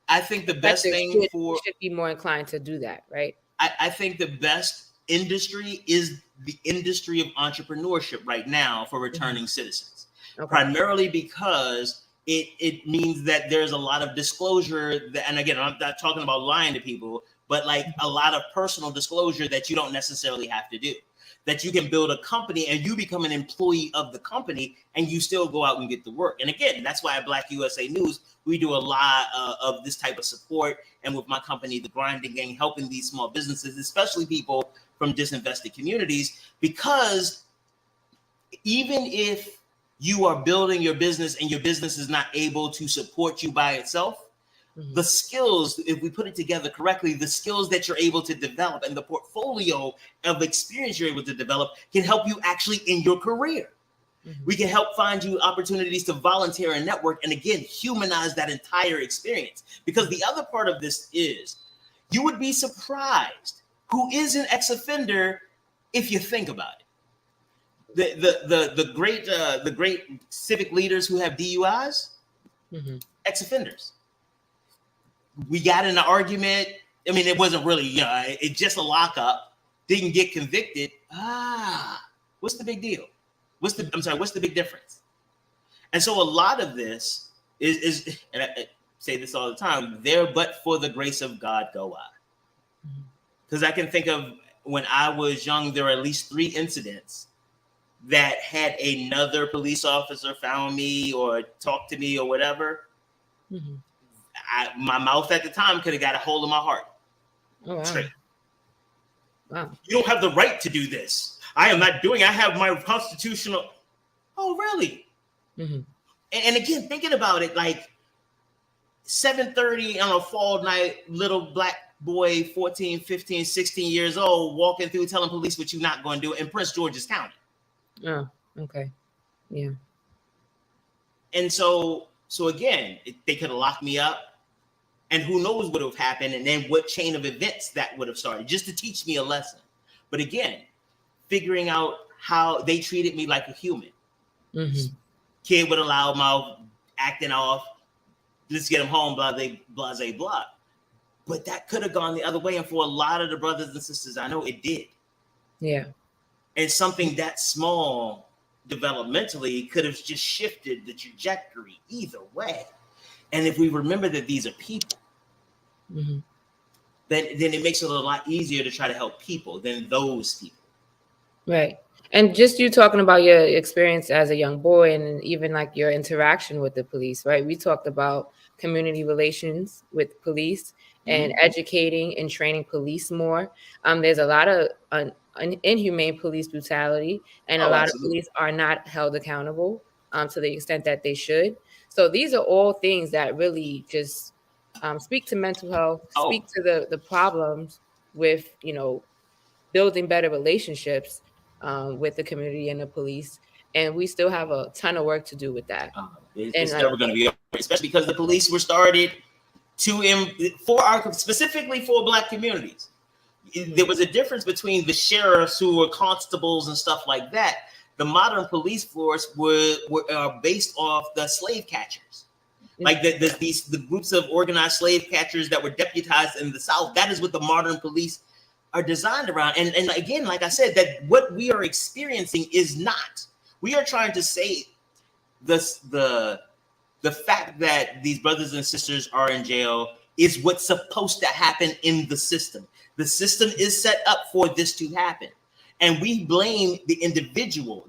[SPEAKER 1] I think the best thing
[SPEAKER 3] should be more inclined to do that, right?
[SPEAKER 1] I think the best industry is the industry of entrepreneurship right now for returning citizens, primarily because it means that there's a lot of disclosure and again, I'm not talking about lying to people, but like a lot of personal disclosure that you don't necessarily have to do. That you can build a company and you become an employee of the company and you still go out and get the work. And again, that's why at BlackUSA.news, we do a lot of this type of support. And with my company, The Grinding Gang, helping these small businesses, especially people from disinvested communities, because even if you are building your business and your business is not able to support you by itself, the skills, if we put it together correctly, the skills that you're able to develop and the portfolio of experience you're able to develop can help you actually in your career. We can help find you opportunities to volunteer and network, and again, humanize that entire experience. Because the other part of this is, you would be surprised who is an ex-offender if you think about it. The great civic leaders who have DUIs, ex-offenders. We got in an argument. I mean, it wasn't really, it's just a lockup. Didn't get convicted. What's the big deal? What's the big difference? And so a lot of this is, and I say this all the time, there but for the grace of God go I. Because I can think of when I was young, there were at least 3 incidents that had another police officer found me or talked to me or whatever. My mouth at the time could have got a hold of my heart.
[SPEAKER 3] Oh, wow.
[SPEAKER 1] Straight.
[SPEAKER 3] Wow.
[SPEAKER 1] You don't have the right to do this. I am not doing. I have my constitutional. Oh, really? And again, thinking about it, like 7:30 on a fall night, little black boy, 14, 15, 16 years old, walking through telling police what you're not going to do in Prince George's County.
[SPEAKER 3] Oh, okay. Yeah.
[SPEAKER 1] And so again, they could have locked me up, and who knows what would have happened, and then what chain of events that would have started, just to teach me a lesson. But again, figuring out how they treated me like a human.
[SPEAKER 3] Mm-hmm.
[SPEAKER 1] Kid with a loud mouth, acting off, let's get him home, blah, blah, blah. But that could have gone the other way. And for a lot of the brothers and sisters I know, it did.
[SPEAKER 3] Yeah.
[SPEAKER 1] And something that small developmentally could have just shifted the trajectory either way. And if we remember that these are people,
[SPEAKER 3] mm-hmm.
[SPEAKER 1] then it makes it a lot easier to try to help people than those people.
[SPEAKER 3] Right. And just you talking about your experience as a young boy and even like your interaction with the police, right? We talked about community relations with police and educating and training police more. There's a lot of inhumane police brutality, and a lot of police are not held accountable to the extent that they should. So these are all things that really just speak to mental health, speak to the problems with, building better relationships with the community and the police. And we still have a ton of work to do with that.
[SPEAKER 1] It's never going to be over, especially because the police were started specifically for Black communities. There was a difference between the sheriffs who were constables and stuff like that. The modern police force were based off the slave catchers. Like the groups of organized slave catchers that were deputized in the South. That is what the modern police are designed around. And again, like I said, that what we are experiencing is not. We are trying to say the fact that these brothers and sisters are in jail is what's supposed to happen in the system. The system is set up for this to happen. And we blame the individual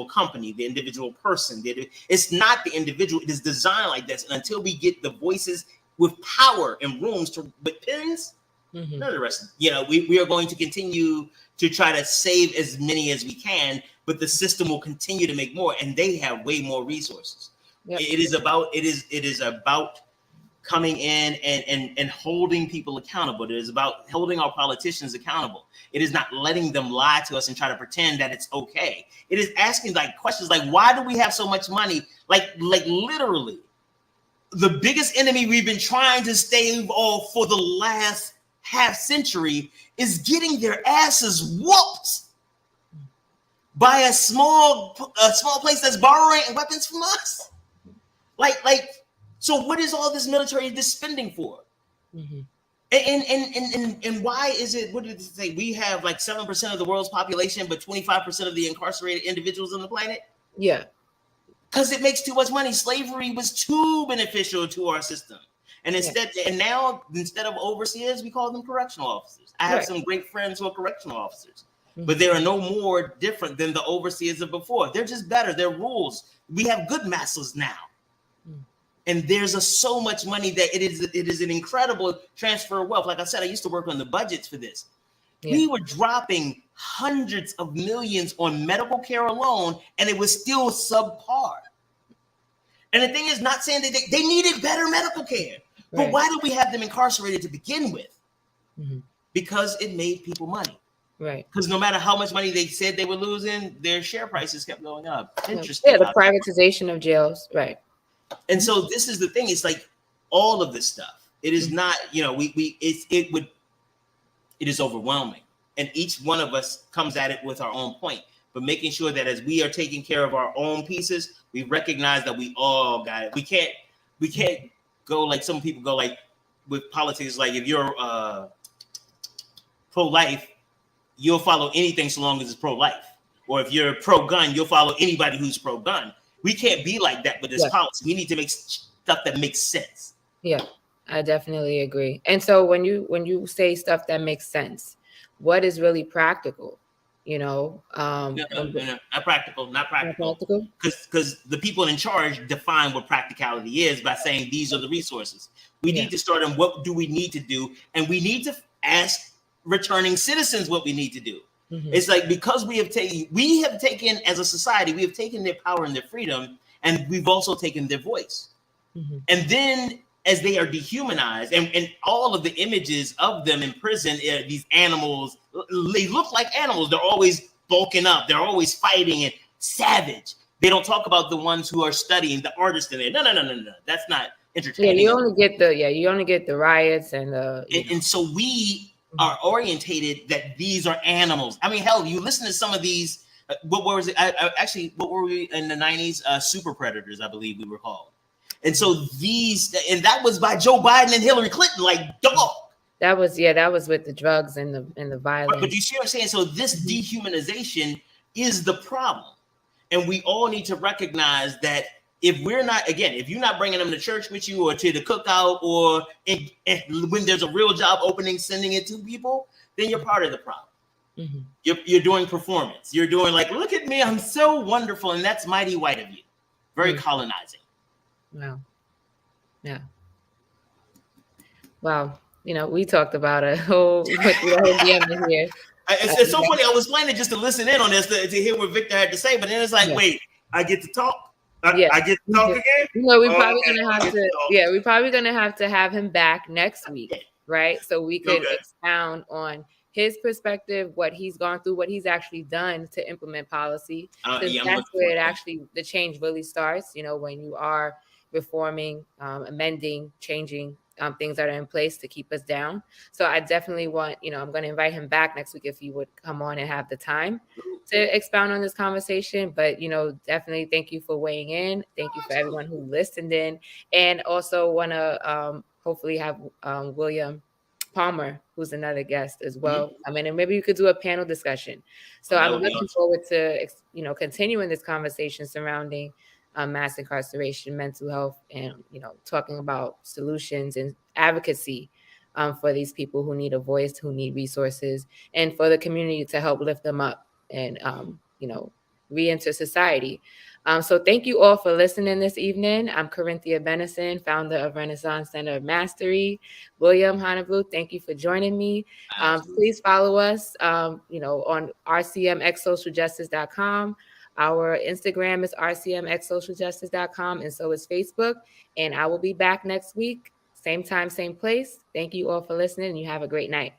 [SPEAKER 1] company, the individual person. It's not the individual. It is designed like this. And until we get the voices with power in rooms with pens, none of the rest, we are going to continue to try to save as many as we can, but the system will continue to make more, and they have way more resources. Yep. It is about coming in and holding people accountable. It is about holding our politicians accountable. It is not letting them lie to us and try to pretend that it's okay. It is asking questions like, why do we have so much money? Like literally, the biggest enemy we've been trying to stave off for the last half century is getting their asses whooped by a small place that's borrowing weapons from us. So what is all this military spending for? And why is it, what did it say? We have 7% of the world's population, but 25% of the incarcerated individuals on the planet? Yeah. Because it makes too much money. Slavery was too beneficial to our system. And now instead of overseers, we call them correctional officers. I have some great friends who are correctional officers, but they are no more different than the overseers of before. They're just better. They're rules. We have good masters now. And there's so much money that it is an incredible transfer of wealth. Like I said, I used to work on the budgets for this. Yeah. We were dropping hundreds of millions on medical care alone, and it was still subpar. And the thing is, not saying that they needed better medical care, but why did we have them incarcerated to begin with? Because it made people money. Right. Because no matter how much money they said they were losing, their share prices kept going up. Interesting.
[SPEAKER 3] Yeah, the privatization of jails. Right.
[SPEAKER 1] And so this is the thing. It's like all of this stuff. It is not, it is overwhelming. And each one of us comes at it with our own point. But making sure that as we are taking care of our own pieces, we recognize that we all got it. We can't go like some people go with politics. Like if you're pro-life, you'll follow anything so long as it's pro-life. Or if you're pro-gun, you'll follow anybody who's pro-gun. We can't be like that with this policy. We need to make stuff that makes sense. Yeah, I definitely agree. And so when you say stuff that makes sense, what is really practical? Not practical. Because the people in charge define what practicality is by saying these are the resources. We need to start on what do we need to do, and we need to ask returning citizens what we need to do. It's like, because we have taken as a society, we have taken their power and their freedom, and we've also taken their voice. And then as they are dehumanized, and all of the images of them in prison, these animals, they look like animals. They're always bulking up. They're always fighting and savage. They don't talk about the ones who are studying, the artists in there. No. That's not entertaining.
[SPEAKER 3] You only get the riots and the
[SPEAKER 1] and so we are orientated that these are animals. I mean, hell, you listen to some of these. What was it? What were we in the 90s? Super predators, I believe we were called. And so that was by Joe Biden and Hillary Clinton, like, dog.
[SPEAKER 3] That was with the drugs and the violence.
[SPEAKER 1] But you see what I'm saying? So this dehumanization is the problem. And we all need to recognize that if you're not bringing them to church with you or to the cookout or when there's a real job opening, sending it to people, then you're part of the problem. Mm-hmm. You're doing performance. You're doing like, look at me, I'm so wonderful. And that's mighty white of you. Very colonizing.
[SPEAKER 3] Wow. Yeah. Wow. We talked about a whole gamut here.
[SPEAKER 1] It's so funny. I was planning just to listen in on this to hear what Victor had to say, but then it's like, wait, I get to talk. I get to talk again.
[SPEAKER 3] We're probably gonna have to have him back next week, right? So we could expound on his perspective, what he's gone through, what he's actually done to implement policy. That's where the change really starts. When you are reforming, amending, changing things that are in place to keep us down. So I definitely want, I'm going to invite him back next week if he would come on and have the time to expound on this conversation. But, definitely thank you for weighing in. Thank you for everyone who listened in. And also want to hopefully have William Palmer, who's another guest as well. And maybe you could do a panel discussion. So I'm looking forward to, continuing this conversation surrounding mass incarceration, mental health, and, talking about solutions and advocacy for these people who need a voice, who need resources, and for the community to help lift them up and, re-enter society. So thank you all for listening this evening. I'm Corinthia Benison, founder of Renaissance Center of Mastery. William Honablu, thank you for joining me. Please follow us, on rcmxsocialjustice.com. Our Instagram is rcmxsocialjustice.com, and so is Facebook. And I will be back next week, same time, same place. Thank you all for listening, and you have a great night.